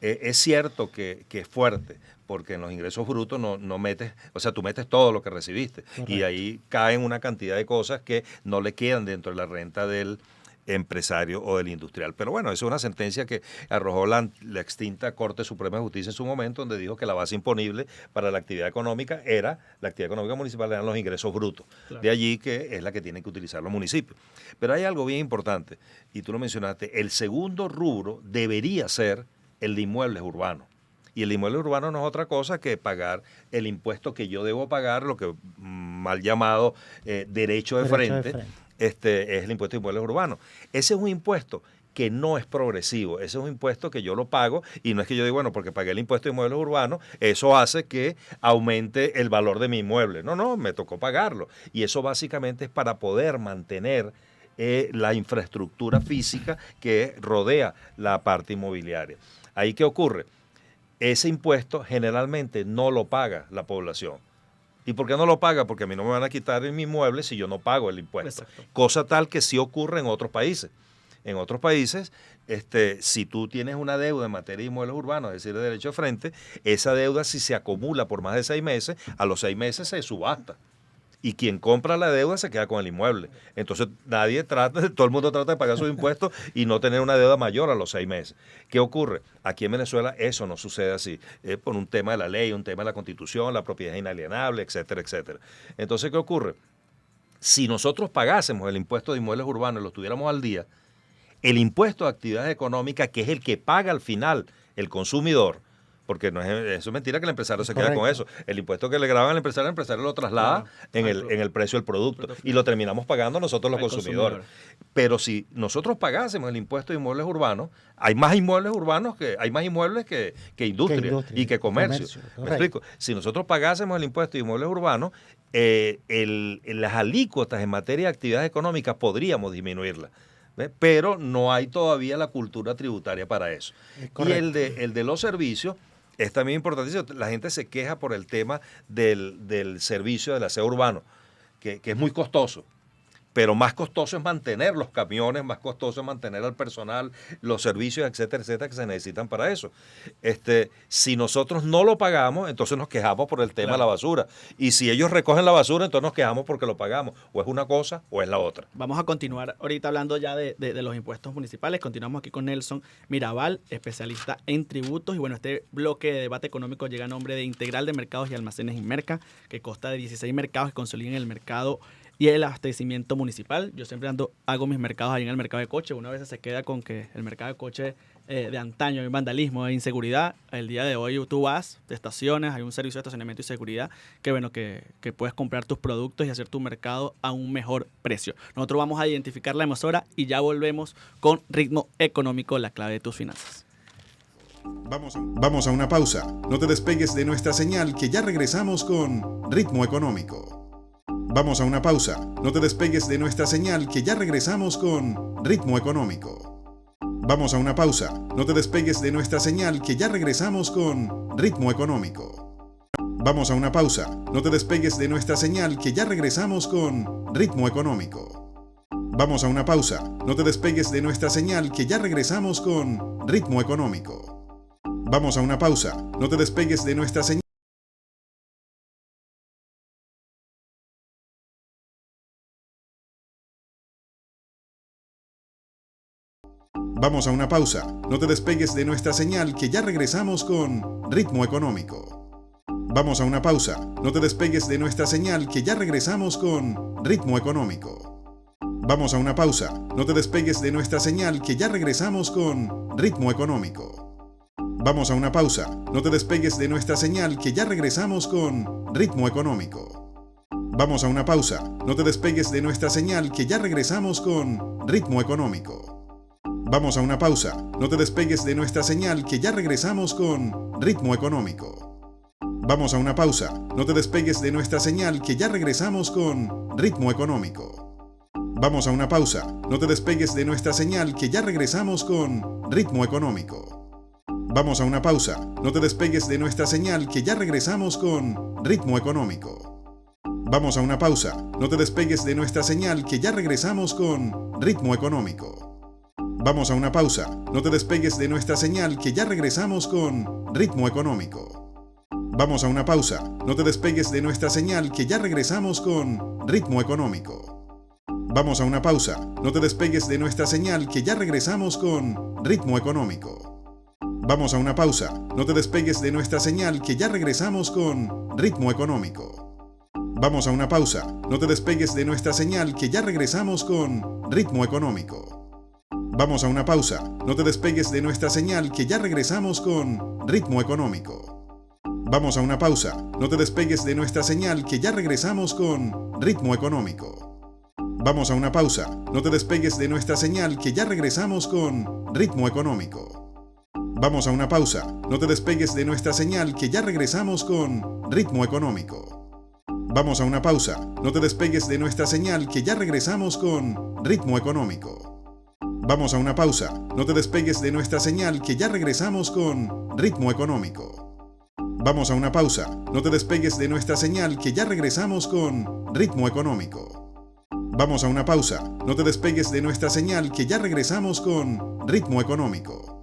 Es cierto que es fuerte, porque en los ingresos brutos no metes, o sea, tú metes todo lo que recibiste. Correcto. Y ahí caen una cantidad de cosas que no le quedan dentro de la renta del empresario o del industrial. Pero bueno, eso es una sentencia que arrojó la extinta Corte Suprema de Justicia en su momento, donde dijo que la base imponible para la actividad económica municipal eran los ingresos brutos. Claro. De allí que es la que tienen que utilizar los municipios. Pero hay algo bien importante, y tú lo mencionaste, el segundo rubro debería ser el de inmuebles urbanos. Y el inmueble urbano no es otra cosa que pagar el impuesto que yo debo pagar, lo que mal llamado derecho de frente. Es el impuesto de inmuebles urbanos. Ese es un impuesto que no es progresivo, ese es un impuesto que yo lo pago y no es que yo diga, bueno, porque pagué el impuesto de inmuebles urbanos, eso hace que aumente el valor de mi inmueble. No, me tocó pagarlo. Y eso básicamente es para poder mantener la infraestructura física que rodea la parte inmobiliaria. ¿Ahí qué ocurre? Ese impuesto generalmente no lo paga la población. ¿Y por qué no lo paga? Porque a mí no me van a quitar mi inmueble si yo no pago el impuesto. Exacto. Cosa tal que sí ocurre en otros países. En otros países, si tú tienes una deuda en materia de inmuebles urbanos, es decir, de derecho de frente, esa deuda si se acumula por más de 6 meses, a los 6 meses se subasta. Y quien compra la deuda se queda con el inmueble. Entonces todo el mundo trata de pagar sus impuestos y no tener una deuda mayor a los 6 meses. ¿Qué ocurre? Aquí en Venezuela eso no sucede así. Es por un tema de la ley, un tema de la Constitución, la propiedad es inalienable, etcétera, etcétera. Entonces, ¿qué ocurre? Si nosotros pagásemos el impuesto de inmuebles urbanos y lo tuviéramos al día, el impuesto de actividades económicas, que es el que paga al final el consumidor, porque no es, eso es mentira que el empresario se queda con eso. El impuesto que le graban al empresario lo traslada en el precio del producto y lo terminamos pagando nosotros los consumidores. Pero si nosotros pagásemos el impuesto de inmuebles urbanos, hay más inmuebles urbanos hay más inmuebles que industria y que comercio. ¿Me explico? Si nosotros pagásemos el impuesto de inmuebles urbanos, las alícuotas en materia de actividades económicas podríamos disminuirlas. ¿Ves? Pero no hay todavía la cultura tributaria para eso. Y el de los servicios es también importantísimo. La gente se queja por el tema del servicio del aseo urbano, que es muy costoso. Pero más costoso es mantener los camiones, más costoso es mantener al personal, los servicios, etcétera, etcétera, que se necesitan para eso. Si nosotros no lo pagamos, entonces nos quejamos por el tema de la basura. Y si ellos recogen la basura, entonces nos quejamos porque lo pagamos. O es una cosa o es la otra.
Vamos a continuar ahorita hablando ya de los impuestos municipales. Continuamos aquí con Nelson Mirabal, especialista en tributos. Y bueno, este bloque de debate económico llega a nombre de Integral de Mercados y Almacenes Inmerca, que consta de 16 mercados que consolidan el mercado y el abastecimiento municipal. Yo siempre hago mis mercados ahí en el mercado de coche. Una vez se queda con que el mercado de coche de antaño hay vandalismo, hay inseguridad. El día de hoy tú vas, te estacionas, hay un servicio de estacionamiento y seguridad que puedes comprar tus productos y hacer tu mercado a un mejor precio. Nosotros vamos a identificar la emisora y ya volvemos con Ritmo Económico, la clave de tus finanzas.
Vamos a una pausa. No te despegues de nuestra señal, que ya regresamos con Ritmo Económico. Vamos a una pausa. No te despegues de nuestra señal, que ya regresamos con Ritmo Económico. Vamos a una pausa. No te despegues de nuestra señal, que ya regresamos con Ritmo Económico. Vamos a una pausa. No te despegues de nuestra señal, que ya regresamos con Ritmo Económico. Vamos a una pausa. No te despegues de nuestra señal, que ya regresamos con Ritmo Económico. Vamos a una pausa. No te despegues de nuestra señal. Vamos a una pausa. No te despegues de nuestra señal, que ya regresamos con Ritmo Económico. Vamos a una pausa. No te despegues de nuestra señal, que ya regresamos con Ritmo Económico. Vamos a una pausa. No te despegues de nuestra señal, que ya regresamos con Ritmo Económico. Vamos a una pausa. No te despegues de nuestra señal, que ya regresamos con Ritmo Económico. Vamos a una pausa. No te despegues de nuestra señal, que ya regresamos con Ritmo Económico. Vamos a una pausa. No te despegues de nuestra señal, que ya regresamos con Ritmo Económico. Vamos a una pausa. No te despegues de nuestra señal, que ya regresamos con Ritmo Económico. Vamos a una pausa. No te despegues de nuestra señal, que ya regresamos con Ritmo Económico. Vamos a una pausa. No te despegues de nuestra señal, que ya regresamos con Ritmo Económico. Vamos a una pausa. No te despegues de nuestra señal, que ya regresamos con Ritmo Económico. Vamos a una pausa. No te despegues de nuestra señal, que ya regresamos con Ritmo Económico. Vamos a una pausa. No te despegues de nuestra señal, que ya regresamos con Ritmo Económico. Vamos a una pausa. No te despegues de nuestra señal, que ya regresamos con Ritmo Económico. Vamos a una pausa. No te despegues de nuestra señal, que ya regresamos con Ritmo Económico. Vamos a una pausa. No te despegues de nuestra señal, que ya regresamos con Ritmo Económico. Vamos a una pausa. No te despegues de nuestra señal, que ya regresamos con Ritmo Económico. Vamos a una pausa. No te despegues de nuestra señal, que ya regresamos con Ritmo Económico. Vamos a una pausa. No te despegues de nuestra señal, que ya regresamos con Ritmo Económico. Vamos a una pausa. No te despegues de nuestra señal, que ya regresamos con Ritmo Económico. Vamos a una pausa. No te despegues de nuestra señal, que ya regresamos con Ritmo Económico. Vamos a una pausa. No te despegues de nuestra señal, que ya regresamos con Ritmo Económico. Vamos a una pausa. No te despegues de nuestra señal, que ya regresamos con Ritmo Económico. Vamos a una pausa. No te despegues de nuestra señal que ya regresamos con Ritmo Económico.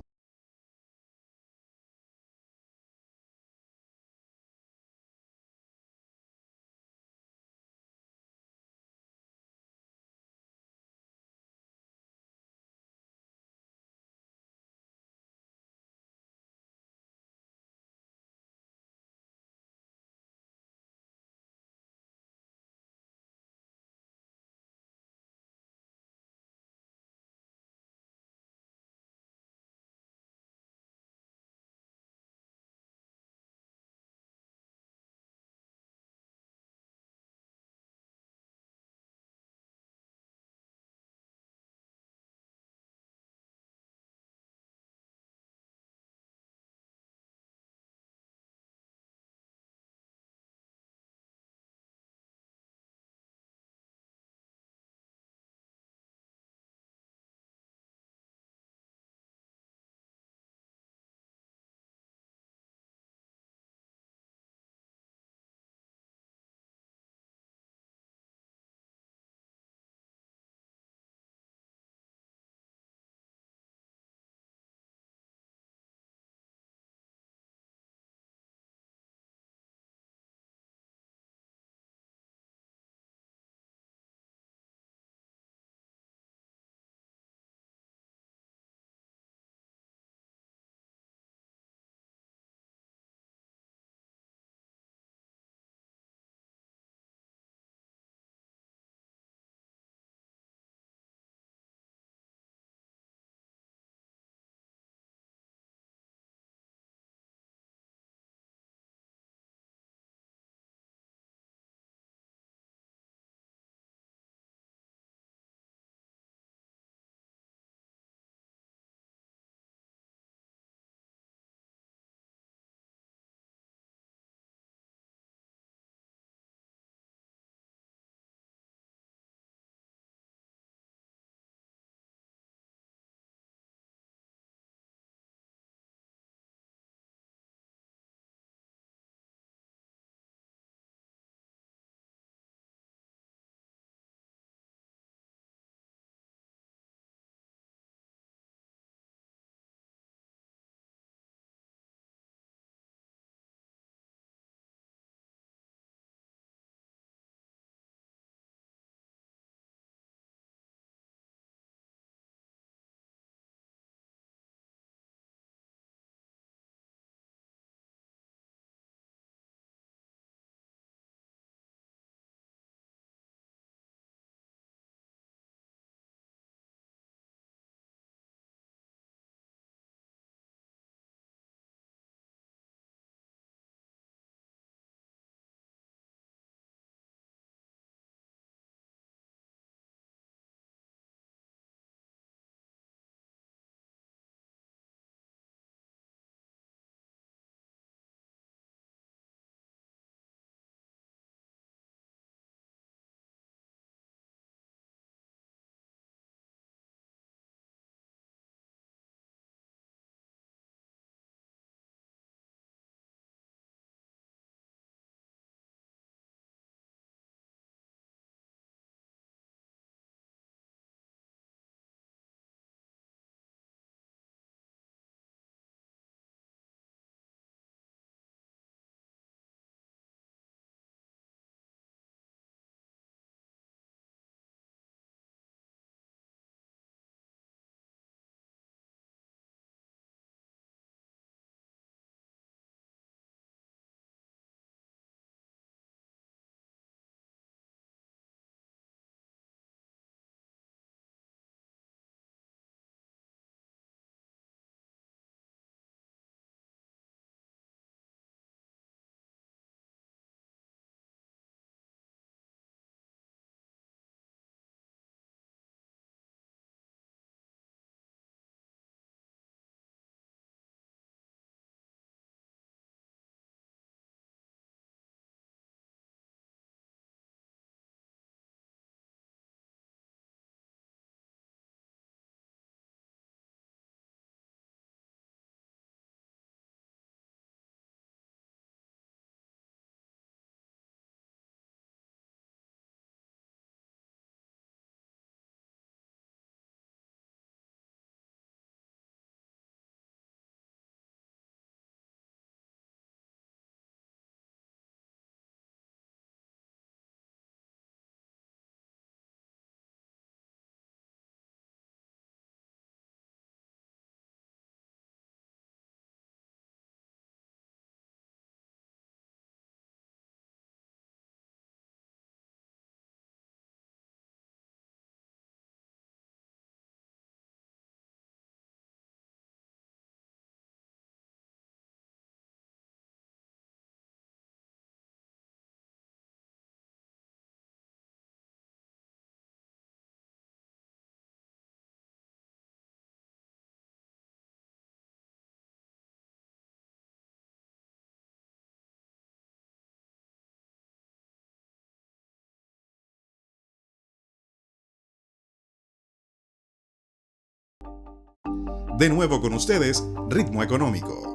De nuevo con ustedes, Ritmo Económico.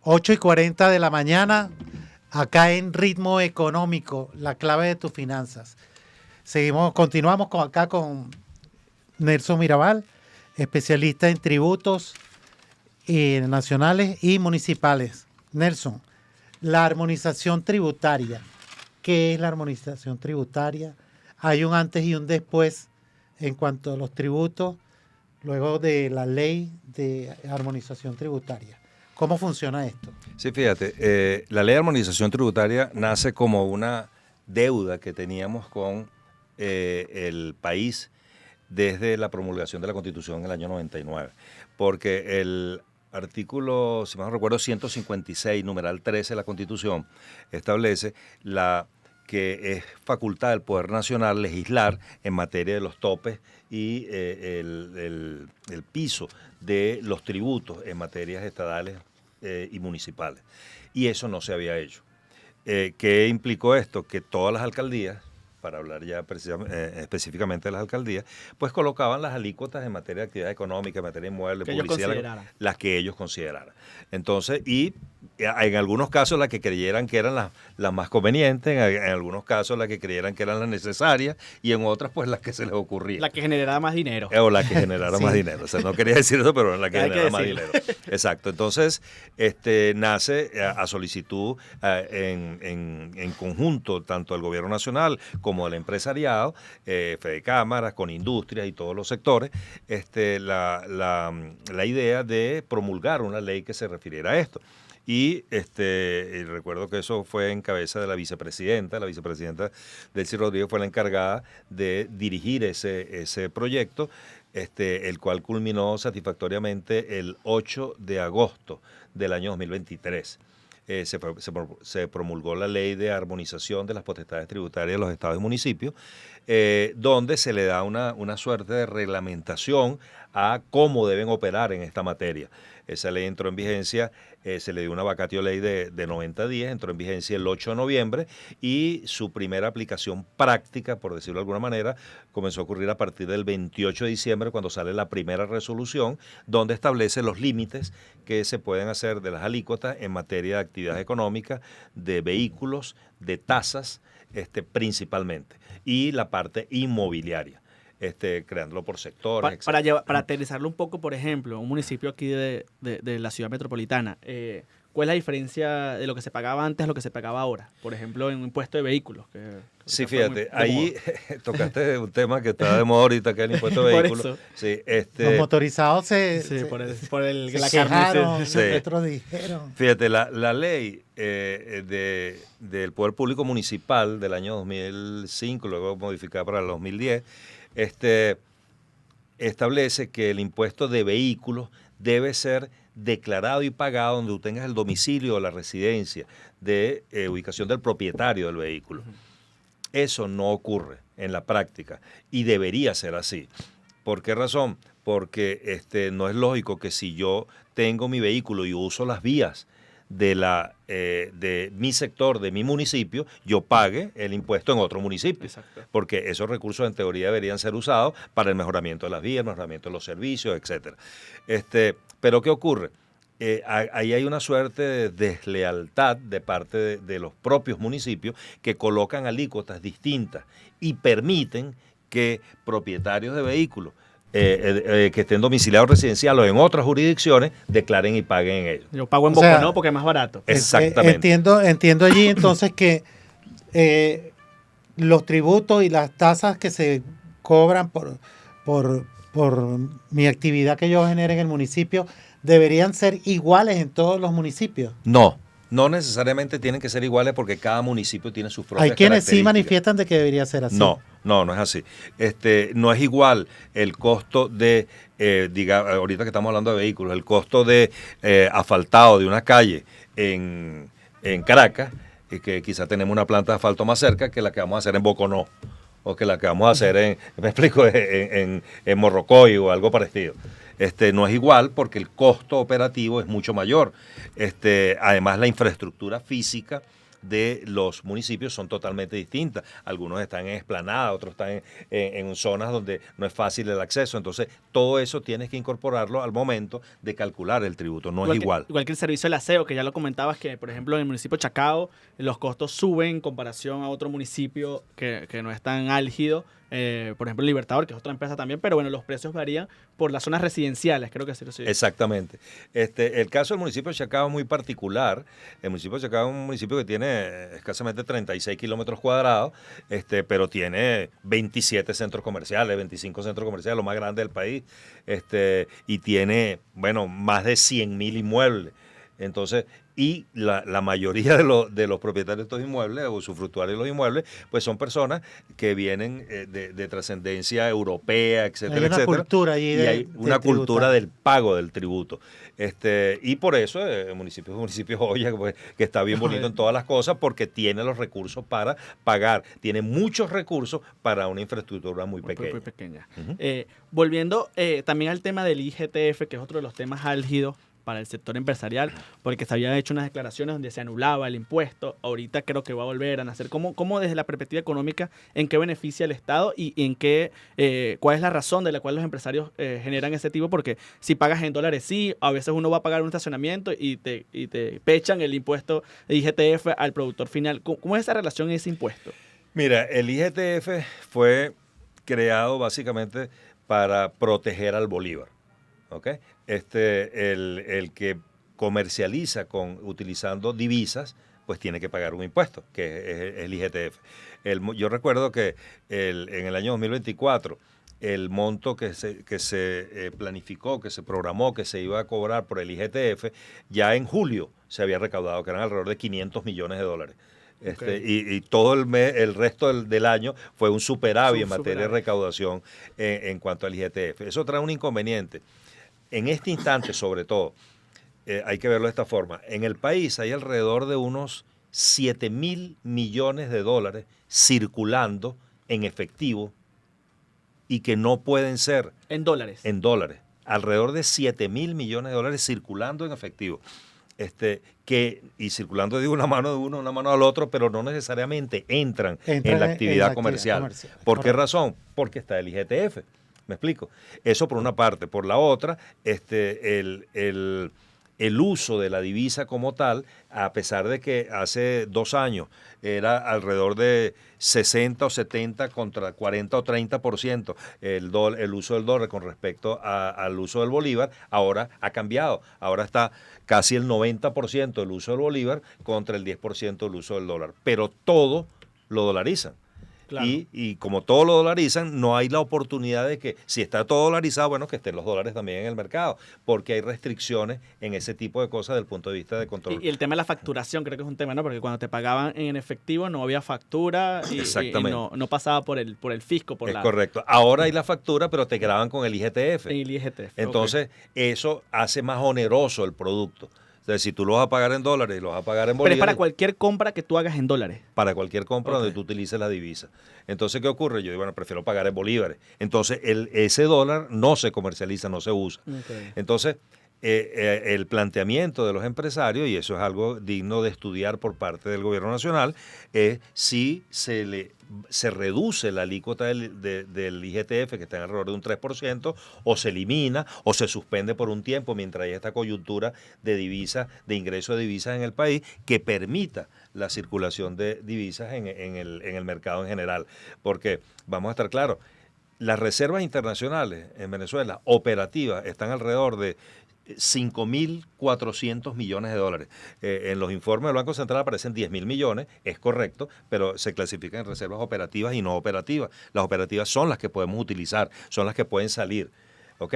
8:40 de la mañana, acá en Ritmo Económico, la clave de tus finanzas. Continuamos acá con Nelson Mirabal, especialista en tributos nacionales y municipales. Nelson, la armonización tributaria. ¿Qué es la armonización tributaria? Hay un antes y un después en cuanto a los tributos, luego de la ley de armonización tributaria. ¿Cómo funciona esto?
Sí, fíjate, la ley de armonización tributaria nace como una deuda que teníamos con el país desde la promulgación de la Constitución en el año 99, porque el artículo, si mal no recuerdo, 156, numeral 13 de la Constitución, establece que es facultad del Poder Nacional legislar en materia de los topes y el piso de los tributos en materias estatales y municipales. Y eso no se había hecho. ¿Qué implicó esto? Que todas las alcaldías, para hablar ya específicamente de las alcaldías, pues colocaban las alícuotas en materia de actividad económica, en materia de inmuebles,
que
publicidad, las que ellos consideraran. Entonces, y en algunos casos las que creyeran que eran las más convenientes, en algunos casos las que creyeran que eran las necesarias, y en otras pues las que se les ocurría.
La que generara más dinero.
O la que generara
Sí.
más dinero. O sea, no quería decir eso, pero la que
Hay que
generara más
decirlo.
dinero. Exacto. Entonces, nace a solicitud en conjunto tanto del gobierno nacional como del empresariado, Fede Cámaras, con industrias y todos los sectores, la idea de promulgar una ley que se refiriera a esto. Y recuerdo que eso fue en cabeza de la vicepresidenta Delcy Rodríguez fue la encargada de dirigir ese proyecto, el cual culminó satisfactoriamente el 8 de agosto del año 2023. Se promulgó la ley de armonización de las potestades tributarias de los estados y municipios, donde se le da una suerte de reglamentación a cómo deben operar en esta materia. Esa ley entró en vigencia, se le dio una vacatio ley de 90 días, entró en vigencia el 8 de noviembre y su primera aplicación práctica, por decirlo de alguna manera, comenzó a ocurrir a partir del 28 de diciembre, cuando sale la primera resolución, donde establece los límites que se pueden hacer de las alícuotas en materia de actividad económica, de vehículos, de tasas, principalmente, y la parte inmobiliaria. Creándolo por sectores.
Para aterrizarlo un poco, por ejemplo, un municipio aquí de la ciudad metropolitana, ¿cuál es la diferencia de lo que se pagaba antes a lo que se pagaba ahora? Por ejemplo, en un impuesto de vehículos.
Sí, fíjate, ahí tocaste un tema que está de moda ahorita, que es el impuesto de vehículos.
Por eso.
Sí,
Los motorizados
la
se quejaron,
Sí.
otros dijeron.
Fíjate, la ley del Poder Público Municipal del año 2005, luego modificada para el 2010, establece que el impuesto de vehículos debe ser declarado y pagado donde tú tengas el domicilio o la residencia de ubicación del propietario del vehículo. Eso no ocurre en la práctica y debería ser así. ¿Por qué razón? Porque no es lógico que si yo tengo mi vehículo y uso las vías de mi sector, de mi municipio, yo pague el impuesto en otro municipio.
Exacto.
Porque esos recursos en teoría deberían ser usados para el mejoramiento de las vías, el mejoramiento de los servicios, etcétera. Pero ¿qué ocurre? Ahí hay una suerte de deslealtad de parte de los propios municipios que colocan alícuotas distintas y permiten que propietarios de vehículos que estén domiciliados residenciales o en otras jurisdicciones declaren y paguen en ellos.
Yo pago en
O sea,
Boconó porque es más barato.
Exactamente.
Entiendo allí entonces que los tributos y las tasas que se cobran por mi actividad que yo genere en el municipio deberían ser iguales en todos los municipios.
No necesariamente tienen que ser iguales porque cada municipio tiene sus propias
Hay quienes sí
características.
manifiestan de que debería ser así.
No es así. No es igual el costo de, ahorita que estamos hablando de vehículos, el costo de asfaltado de una calle en Caracas, y que quizá tenemos una planta de asfalto más cerca que la que vamos a hacer en Boconó, o que la que vamos a hacer en Morrocoy o algo parecido. No es igual porque el costo operativo es mucho mayor. Además, la infraestructura física de los municipios son totalmente distintas. Algunos están en esplanadas, otros están en zonas donde no es fácil el acceso. Entonces, todo eso tienes que incorporarlo al momento de calcular el tributo. No es igual.
Igual que el servicio del aseo, que ya lo comentabas, que por ejemplo en el municipio de Chacao los costos suben en comparación a otro municipio que no es tan álgido. Por ejemplo, Libertador, que es otra empresa también, pero bueno, los precios varían por las zonas residenciales, creo que sí.
Exactamente. El caso del municipio de Chacao es muy particular. El municipio de Chacao es un municipio que tiene escasamente 36 kilómetros cuadrados, pero tiene 27 centros comerciales, 25 centros comerciales, lo más grande del país, y tiene, bueno, más de 100.000 inmuebles. Entonces, y la mayoría de los propietarios de estos inmuebles o usufructuarios de los inmuebles, pues son personas que vienen de trascendencia europea, etcétera,
hay una
etcétera.
Cultura allí
y hay una cultura del pago del tributo. Y por eso el municipio es un municipio joya, pues, que está bien bonito en todas las cosas, porque tiene los recursos para pagar, tiene muchos recursos para una infraestructura muy pequeña.
Muy pequeña.
Ujú.
Volviendo también al tema del IGTF, que es otro de los temas álgidos para el sector empresarial, porque se habían hecho unas declaraciones donde se anulaba el impuesto. Ahorita creo que va a volver a nacer. ¿Cómo desde la perspectiva económica, en qué beneficia el Estado y en qué, cuál es la razón de la cual los empresarios generan ese tipo? Porque si pagas en dólares, sí, a veces uno va a pagar un estacionamiento y te pechan el impuesto de IGTF al productor final. ¿Cómo es esa relación en ese impuesto?
Mira, el IGTF fue creado básicamente para proteger al bolívar. ¿Ok? El que comercializa utilizando divisas, pues tiene que pagar un impuesto, que es el IGTF. Yo recuerdo que en el año 2024, el monto que se planificó, que se programó, que se iba a cobrar por el IGTF, ya en julio se había recaudado, que eran alrededor de 500 millones de dólares. Y todo el resto del año fue un superávit en materia de recaudación en cuanto al IGTF. Eso trae un inconveniente. En este instante, sobre todo, hay que verlo de esta forma. En el país hay alrededor de unos 7.000 millones de dólares circulando en efectivo y que no pueden ser
En dólares.
en dólares. Alrededor de 7.000 millones de dólares circulando en efectivo. Y circulando de una mano de uno, una mano al otro, pero no necesariamente entran en la actividad comercial. ¿Por qué razón? Porque está el IGTF. ¿Me explico? Eso por una parte. Por la otra, el uso de la divisa como tal, a pesar de que hace 2 años era alrededor de 60 o 70 contra 40 o 30% el uso del dólar con respecto al uso del bolívar, ahora ha cambiado. Ahora está casi el 90% el uso del bolívar contra el 10% el uso del dólar. Pero todo lo dolarizan.
Claro.
Y como todo lo dolarizan, no hay la oportunidad de que, si está todo dolarizado, bueno, que estén los dólares también en el mercado, porque hay restricciones en ese tipo de cosas desde el punto de vista de control.
Y el tema de la facturación creo que es un tema, ¿no? Porque cuando te pagaban en efectivo no había factura y no pasaba por el fisco.
Correcto. Ahora hay la factura, pero te graban con el IGTF.
El IGTF.
Entonces, eso hace más oneroso el producto. Entonces, si tú lo vas a pagar en dólares y lo vas a pagar en bolívares...
Pero es para cualquier compra que tú hagas en dólares.
Para cualquier compra donde tú utilices la divisa. Entonces, ¿qué ocurre? Yo digo, bueno, prefiero pagar en bolívares. Entonces, ese dólar no se comercializa, no se usa.
Okay.
Entonces, el planteamiento de los empresarios, y eso es algo digno de estudiar por parte del gobierno nacional, es si se reduce la alícuota del IGTF, que está en alrededor de un 3%, o se elimina, o se suspende por un tiempo mientras hay esta coyuntura de divisas, de ingreso de divisas en el país, que permita la circulación de divisas en el mercado en general. Porque, vamos a estar claros, las reservas internacionales en Venezuela operativas están alrededor de 5.400 millones de dólares. En los informes del Banco Central aparecen 10.000 millones, es correcto, pero se clasifican en reservas operativas y no operativas. Las operativas son las que podemos utilizar, son las que pueden salir. ¿Ok?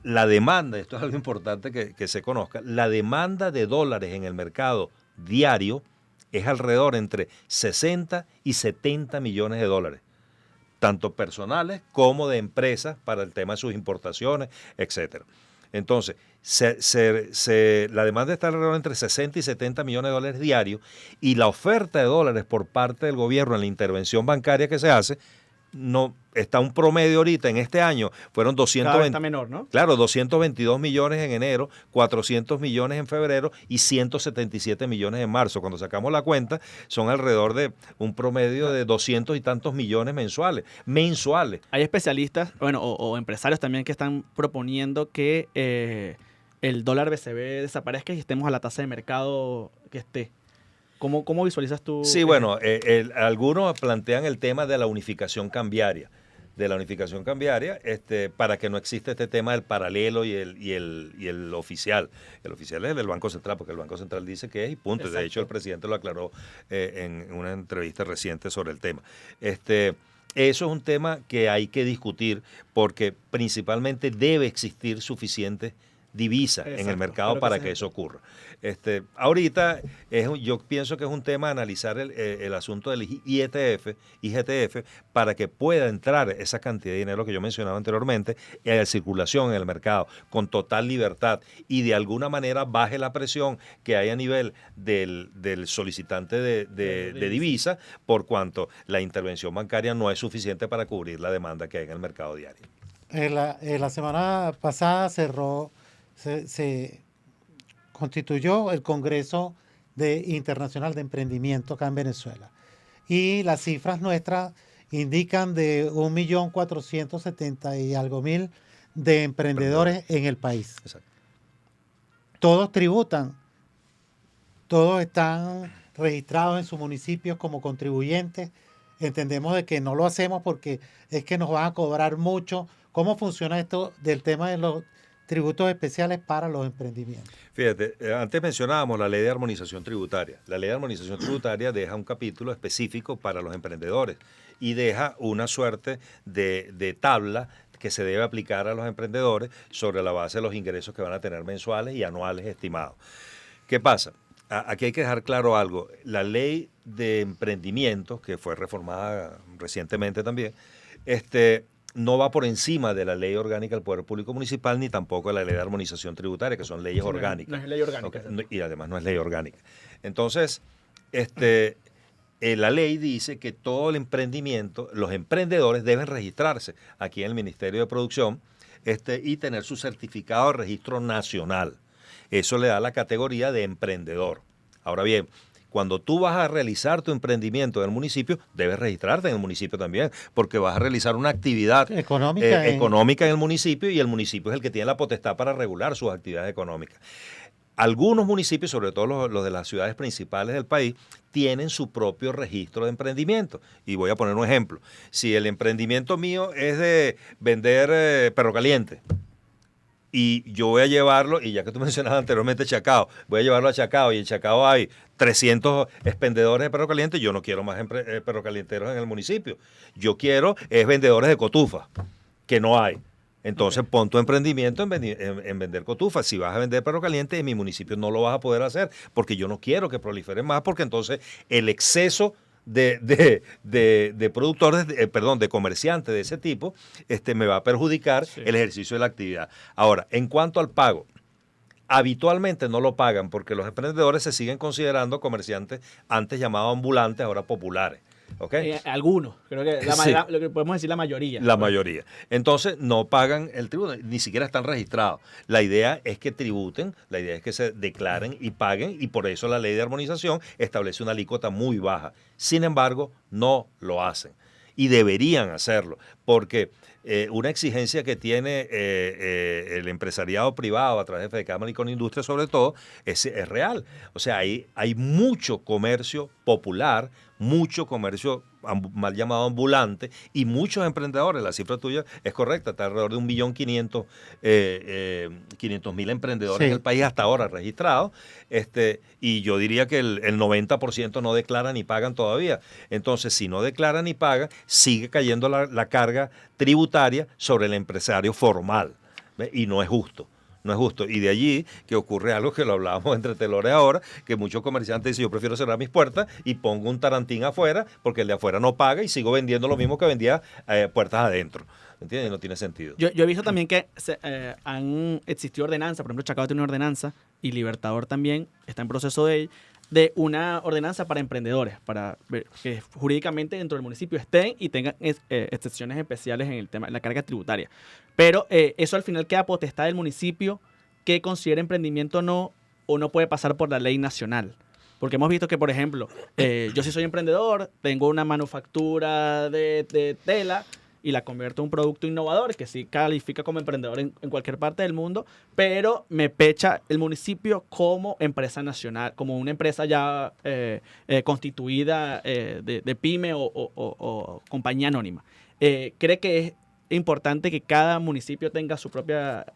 La demanda, esto es algo importante que se conozca, la demanda de dólares en el mercado diario es alrededor entre 60 y 70 millones de dólares, tanto personales como de empresas para el tema de sus importaciones, etcétera. Entonces, la demanda está alrededor entre 60 y 70 millones de dólares diarios y la oferta de dólares por parte del gobierno en la intervención bancaria que se hace no está un promedio ahorita en este año, fueron
Cada vez
220,
está menor, ¿no?
claro, 222 millones en enero, 400 millones en febrero y 177 millones en marzo. Cuando sacamos la cuenta, son alrededor de un promedio de 200 y tantos millones mensuales.
Hay especialistas, bueno, o empresarios también que están proponiendo que el dólar BCB desaparezca y estemos a la tasa de mercado que esté. ¿Cómo visualizas tú?
Sí, bueno, algunos plantean el tema de la unificación cambiaria. Para que no exista este tema del paralelo y el oficial. El oficial es el del Banco Central, porque el Banco Central dice que es y punto.
Exacto.
De hecho, el presidente lo aclaró en una entrevista reciente sobre el tema. Eso es un tema que hay que discutir porque principalmente debe existir suficiente divisa en el
Exacto,
mercado
creo que
para
ese
que
es
eso ocurra. Ahorita yo pienso que es un tema analizar el asunto del IGTF para que pueda entrar esa cantidad de dinero que yo mencionaba anteriormente en la circulación en el mercado con total libertad y de alguna manera baje la presión que hay a nivel del solicitante de divisa por cuanto la intervención bancaria no es suficiente para cubrir la demanda que hay en el mercado diario.
La semana pasada se constituyó el Congreso Internacional de Emprendimiento acá en Venezuela. Y las cifras nuestras indican de 1.470.000 y algo de emprendedores en el país.
Exacto.
Todos tributan, todos están registrados en sus municipios como contribuyentes. Entendemos de que no lo hacemos porque es que nos van a cobrar mucho. ¿Cómo funciona esto del tema de los tributos especiales para los emprendimientos?
Fíjate, antes mencionábamos la ley de armonización tributaria. La ley de armonización tributaria deja un capítulo específico para los emprendedores y deja una suerte de tabla que se debe aplicar a los emprendedores sobre la base de los ingresos que van a tener mensuales y anuales estimados. ¿Qué pasa? Aquí hay que dejar claro algo. La ley de emprendimiento, que fue reformada recientemente también, no va por encima de la ley orgánica del Poder Público Municipal ni tampoco de la ley de armonización tributaria, que son leyes orgánicas.
No es ley orgánica.
Okay. Y además no es ley orgánica. Entonces, la ley dice que todo el emprendimiento, los emprendedores deben registrarse aquí en el Ministerio de Producción y tener su certificado de registro nacional. Eso le da la categoría de emprendedor. Ahora bien, cuando tú vas a realizar tu emprendimiento en el municipio, debes registrarte en el municipio también, porque vas a realizar una actividad económica en el municipio y el municipio es el que tiene la potestad para regular sus actividades económicas. Algunos municipios, sobre todo los de las ciudades principales del país, tienen su propio registro de emprendimiento. Y voy a poner un ejemplo. Si el emprendimiento mío es de vender perro caliente, y yo voy a llevarlo, y ya que tú mencionabas anteriormente Chacao, voy a llevarlo a Chacao y en Chacao hay 300 expendedores de perro caliente, yo no quiero más perro calienteros en el municipio. Yo quiero vendedores de cotufa, que no hay. Entonces pon tu emprendimiento en vender cotufas. Si vas a vender perro caliente, en mi municipio no lo vas a poder hacer porque yo no quiero que proliferen más porque entonces el exceso de productores, de comerciantes de ese tipo, me va a perjudicar el ejercicio de la actividad. Ahora, en cuanto al pago, habitualmente no lo pagan porque los emprendedores se siguen considerando comerciantes antes llamados ambulantes, ahora populares. ¿Okay?
Algunos, creo que lo que podemos decir la mayoría.
La mayoría. Entonces no pagan el tributo, ni siquiera están registrados. La idea es que tributen, la idea es que se declaren y paguen y por eso la ley de armonización establece una alícuota muy baja. Sin embargo, no lo hacen y deberían hacerlo porque una exigencia que tiene el empresariado privado a través de FEDECámara y con industria sobre todo es real. O sea, hay mucho comercio popular, mucho comercio mal llamado ambulante y muchos emprendedores. La cifra tuya es correcta, está alrededor de 1.500.000 emprendedores en el país hasta ahora registrados, y yo diría que el 90% no declaran ni pagan todavía. Entonces, si no declaran ni pagan, sigue cayendo la carga tributaria sobre el empresario formal, ¿ve? Y no es justo. No es justo. Y de allí que ocurre algo que lo hablábamos entre telores ahora, que muchos comerciantes dicen, yo prefiero cerrar mis puertas y pongo un tarantín afuera, porque el de afuera no paga y sigo vendiendo lo mismo que vendía puertas adentro. ¿Entiendes? Y no tiene sentido.
Yo he visto también que han existido ordenanzas, por ejemplo, Chacao tiene una ordenanza y Libertador también está en proceso de de una ordenanza para emprendedores, para ver que jurídicamente dentro del municipio estén y tengan excepciones especiales en el tema de la carga tributaria. Pero eso al final queda potestad del municipio que considere emprendimiento o no puede pasar por la ley nacional. Porque hemos visto que, por ejemplo, yo sí soy emprendedor, tengo una manufactura de tela y la convierto en un producto innovador que sí califica como emprendedor en cualquier parte del mundo, pero me pecha el municipio como empresa nacional, como una empresa ya constituida de pyme o compañía anónima. ¿Cree que es importante que cada municipio tenga su propia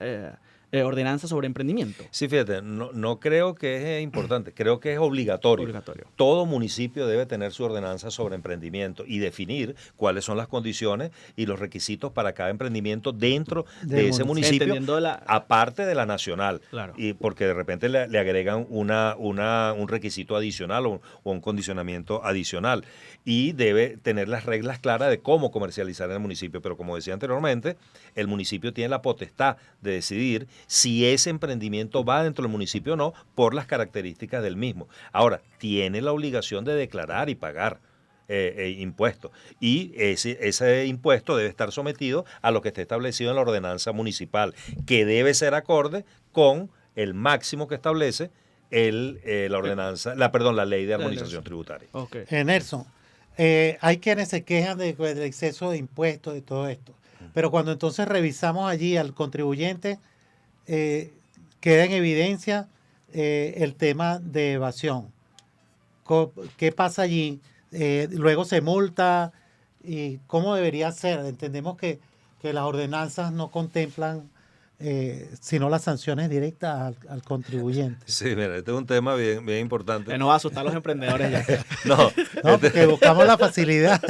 ordenanza sobre emprendimiento?
Sí, fíjate, no creo que es importante, creo que es obligatorio. Todo municipio debe tener su ordenanza sobre emprendimiento y definir cuáles son las condiciones y los requisitos para cada emprendimiento dentro de ese municipio, aparte de la nacional.
Claro.
Y porque de repente le agregan un requisito adicional o un condicionamiento adicional. Y debe tener las reglas claras de cómo comercializar en el municipio. Pero como decía anteriormente, el municipio tiene la potestad de decidir si ese emprendimiento va dentro del municipio o no por las características del mismo. Ahora, tiene la obligación de declarar y pagar impuestos. Y ese impuesto debe estar sometido a lo que esté establecido en la ordenanza municipal, que debe ser acorde con el máximo que establece la ley de armonización tributaria.
Okay.
Nelson, hay quienes se quejan del exceso de impuestos, de todo esto. Pero cuando entonces revisamos allí al contribuyente, queda en evidencia el tema de evasión. ¿Qué pasa allí? Luego se multa. ¿Y cómo debería ser? Entendemos que las ordenanzas no contemplan sino las sanciones directas al contribuyente.
Sí, mira, este es un tema bien importante.
Que no va a asustar a los emprendedores ya.
No,
porque buscamos la facilidad.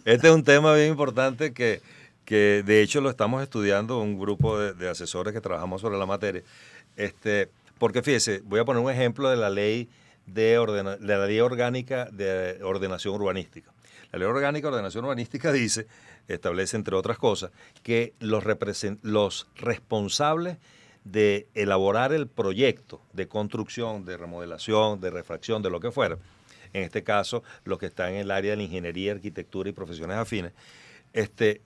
Este es un tema bien importante que de hecho lo estamos estudiando un grupo de asesores que trabajamos sobre la materia. Porque fíjese, voy a poner un ejemplo de la ley de la ley orgánica de ordenación urbanística. La ley orgánica de ordenación urbanística establece, entre otras cosas, que los responsables de elaborar el proyecto de construcción, de remodelación, de refracción, de lo que fuera, en este caso los que están en el área de la ingeniería, arquitectura y profesiones afines,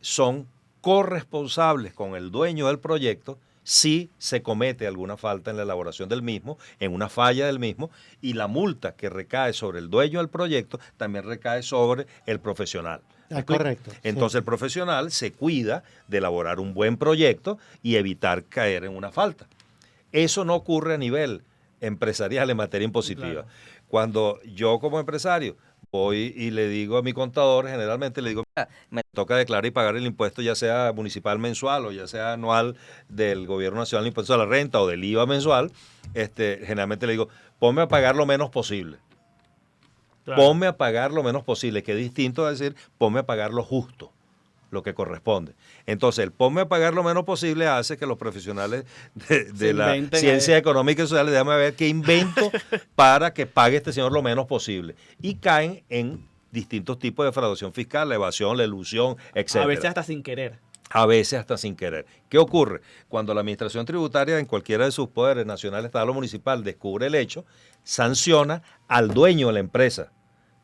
son corresponsables con el dueño del proyecto si se comete alguna falta en la elaboración del mismo, en una falla del mismo, y la multa que recae sobre el dueño del proyecto también recae sobre el profesional.
Correcto.
Entonces el profesional se cuida de elaborar un buen proyecto y evitar caer en una falta. Eso no ocurre a nivel empresarial en materia impositiva. Claro. Cuando yo como empresario voy y le digo a mi contador, generalmente le digo, me toca declarar y pagar el impuesto, ya sea municipal mensual o ya sea anual del Gobierno Nacional de Impuestos a la Renta o del IVA mensual, generalmente le digo, ponme a pagar lo menos posible. Claro. Ponme a pagar lo menos posible, que es distinto a decir, ponme a pagar lo justo, lo que corresponde. Entonces, el ponme a pagar lo menos posible hace que los profesionales de la ciencia económica y social le digan a ver qué invento para que pague este señor lo menos posible. Y caen en distintos tipos de defraudación fiscal, la evasión, la elusión, etc.
A veces hasta sin querer.
A veces hasta sin querer. ¿Qué ocurre? Cuando la administración tributaria en cualquiera de sus poderes, nacional, estatal o municipal, descubre el hecho, sanciona al dueño de la empresa.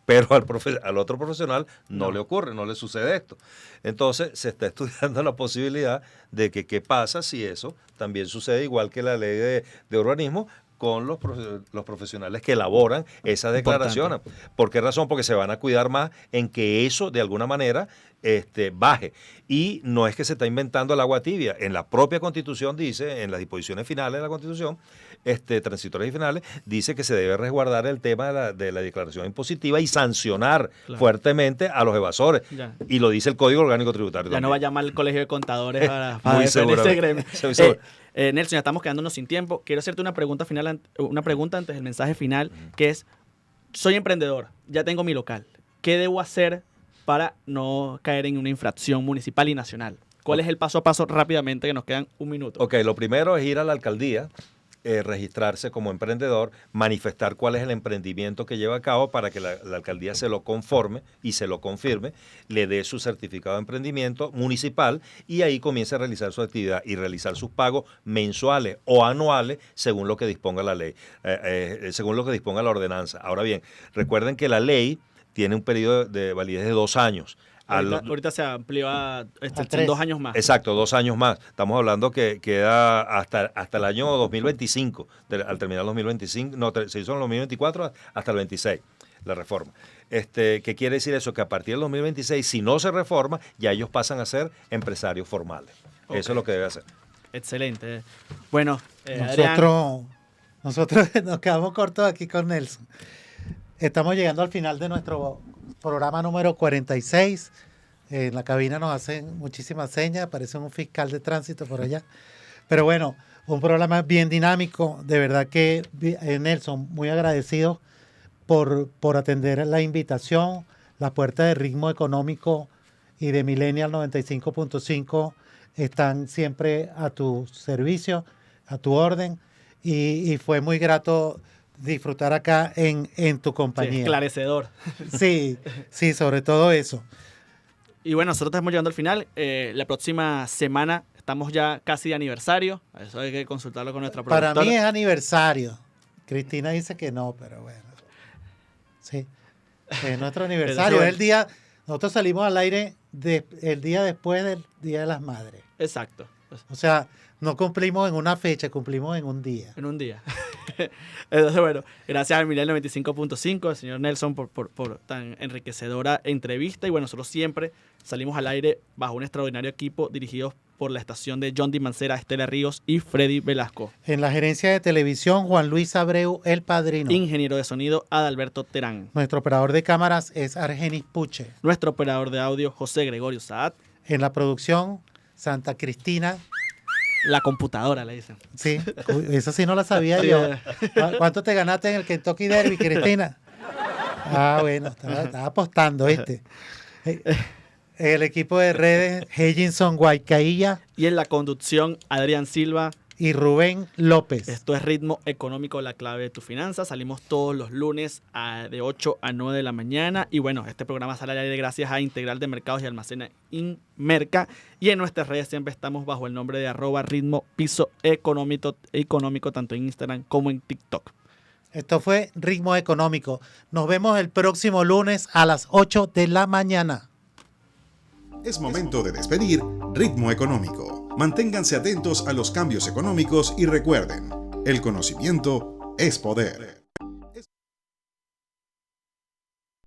Pero al otro profesional no le ocurre, no le sucede esto. Entonces se está estudiando la posibilidad de que qué pasa si eso también sucede igual que la ley de urbanismo con los profesionales que elaboran esas declaraciones. ¿Por qué razón? Porque se van a cuidar más en que eso de alguna manera baje. Y no es que se está inventando el agua tibia. En la propia Constitución dice, en las disposiciones finales de la Constitución, transitorias y finales, dice que se debe resguardar el tema de la declaración impositiva y sancionar fuertemente a los evasores. Ya. Y lo dice el Código Orgánico Tributario.
Ya
también.
No va a llamar al Colegio de Contadores para defender ese gremio. Nelson, ya estamos quedándonos sin tiempo. Quiero hacerte una pregunta final, una pregunta antes del mensaje final, que es, soy emprendedor, ya tengo mi local. ¿Qué debo hacer para no caer en una infracción municipal y nacional? ¿Cuál es el paso a paso rápidamente, que nos quedan un minuto?
Ok, lo primero es ir a la alcaldía registrarse como emprendedor, manifestar cuál es el emprendimiento que lleva a cabo para que la alcaldía se lo conforme y se lo confirme, le dé su certificado de emprendimiento municipal y ahí comience a realizar su actividad y realizar sus pagos mensuales o anuales según lo que disponga la ley, según lo que disponga la ordenanza. Ahora bien, recuerden que la ley tiene un periodo de validez de 2 años.
Ahorita se amplió a
3.
2 años más.
Exacto, 2 años más. Estamos hablando que queda hasta el año 2025, al terminar el 2025, no, se hizo en el 2024 hasta el 26, la reforma. ¿Qué quiere decir eso? Que a partir del 2026, si no se reforma, ya ellos pasan a ser empresarios formales. Okay. Eso es lo que debe hacer.
Excelente. Bueno,
nosotros nos quedamos cortos aquí con Nelson. Estamos llegando al final de nuestro programa número 46. En la cabina nos hacen muchísimas señas, parece un fiscal de tránsito por allá. Pero bueno, un programa bien dinámico. De verdad que, Nelson, muy agradecido por atender la invitación. Las puertas de Ritmo Económico y de Millennial 95.5 están siempre a tu servicio, a tu orden. Y fue muy grato disfrutar acá en tu compañía.
Sí, esclarecedor.
Sí, sobre todo eso.
Y bueno, nosotros estamos llegando al final. La próxima semana estamos ya casi de aniversario. Eso hay que consultarlo con nuestra productora.
Para mí es aniversario. Cristina dice que no, pero bueno. Sí, es nuestro aniversario. Es el día, nosotros salimos al aire el día después del Día de las Madres.
Exacto.
O sea, no cumplimos en una fecha, cumplimos en un día.
En un día. Entonces, bueno, gracias al Millennial 95.5, al señor Nelson, por tan enriquecedora entrevista. Y bueno, nosotros siempre salimos al aire bajo un extraordinario equipo dirigidos por la estación de John Di Mancera, Estela Ríos y Freddy Velasco.
En la gerencia de televisión, Juan Luis Abreu, el padrino.
Ingeniero de sonido, Adalberto Terán.
Nuestro operador de cámaras es Argenis Puche.
Nuestro operador de audio, José Gregorio Saad.
En la producción, Santa Cristina.
La computadora, le dicen.
Sí, eso sí no la sabía
Sí.
yo. ¿Cuánto te ganaste en el Kentucky Derby, Cristina? Ah, bueno, estaba apostando, ¿viste? El equipo de redes, Hejinson Guaycailla.
Y en la conducción, Adrián Silva
y Rubén López.
Esto es Ritmo Económico, la clave de tu finanza. Salimos todos los lunes de 8 a 9 de la mañana. Y bueno, este programa sale al aire gracias a Integral de Mercados y Almacena Inmerca. Y en nuestras redes siempre estamos bajo el nombre de @Ritmo Piso Económico, tanto en Instagram como en TikTok.
Esto fue Ritmo Económico. Nos vemos el próximo lunes a las 8 de la mañana.
Es momento de despedir Ritmo Económico. Manténganse atentos a los cambios económicos y recuerden, el conocimiento es poder.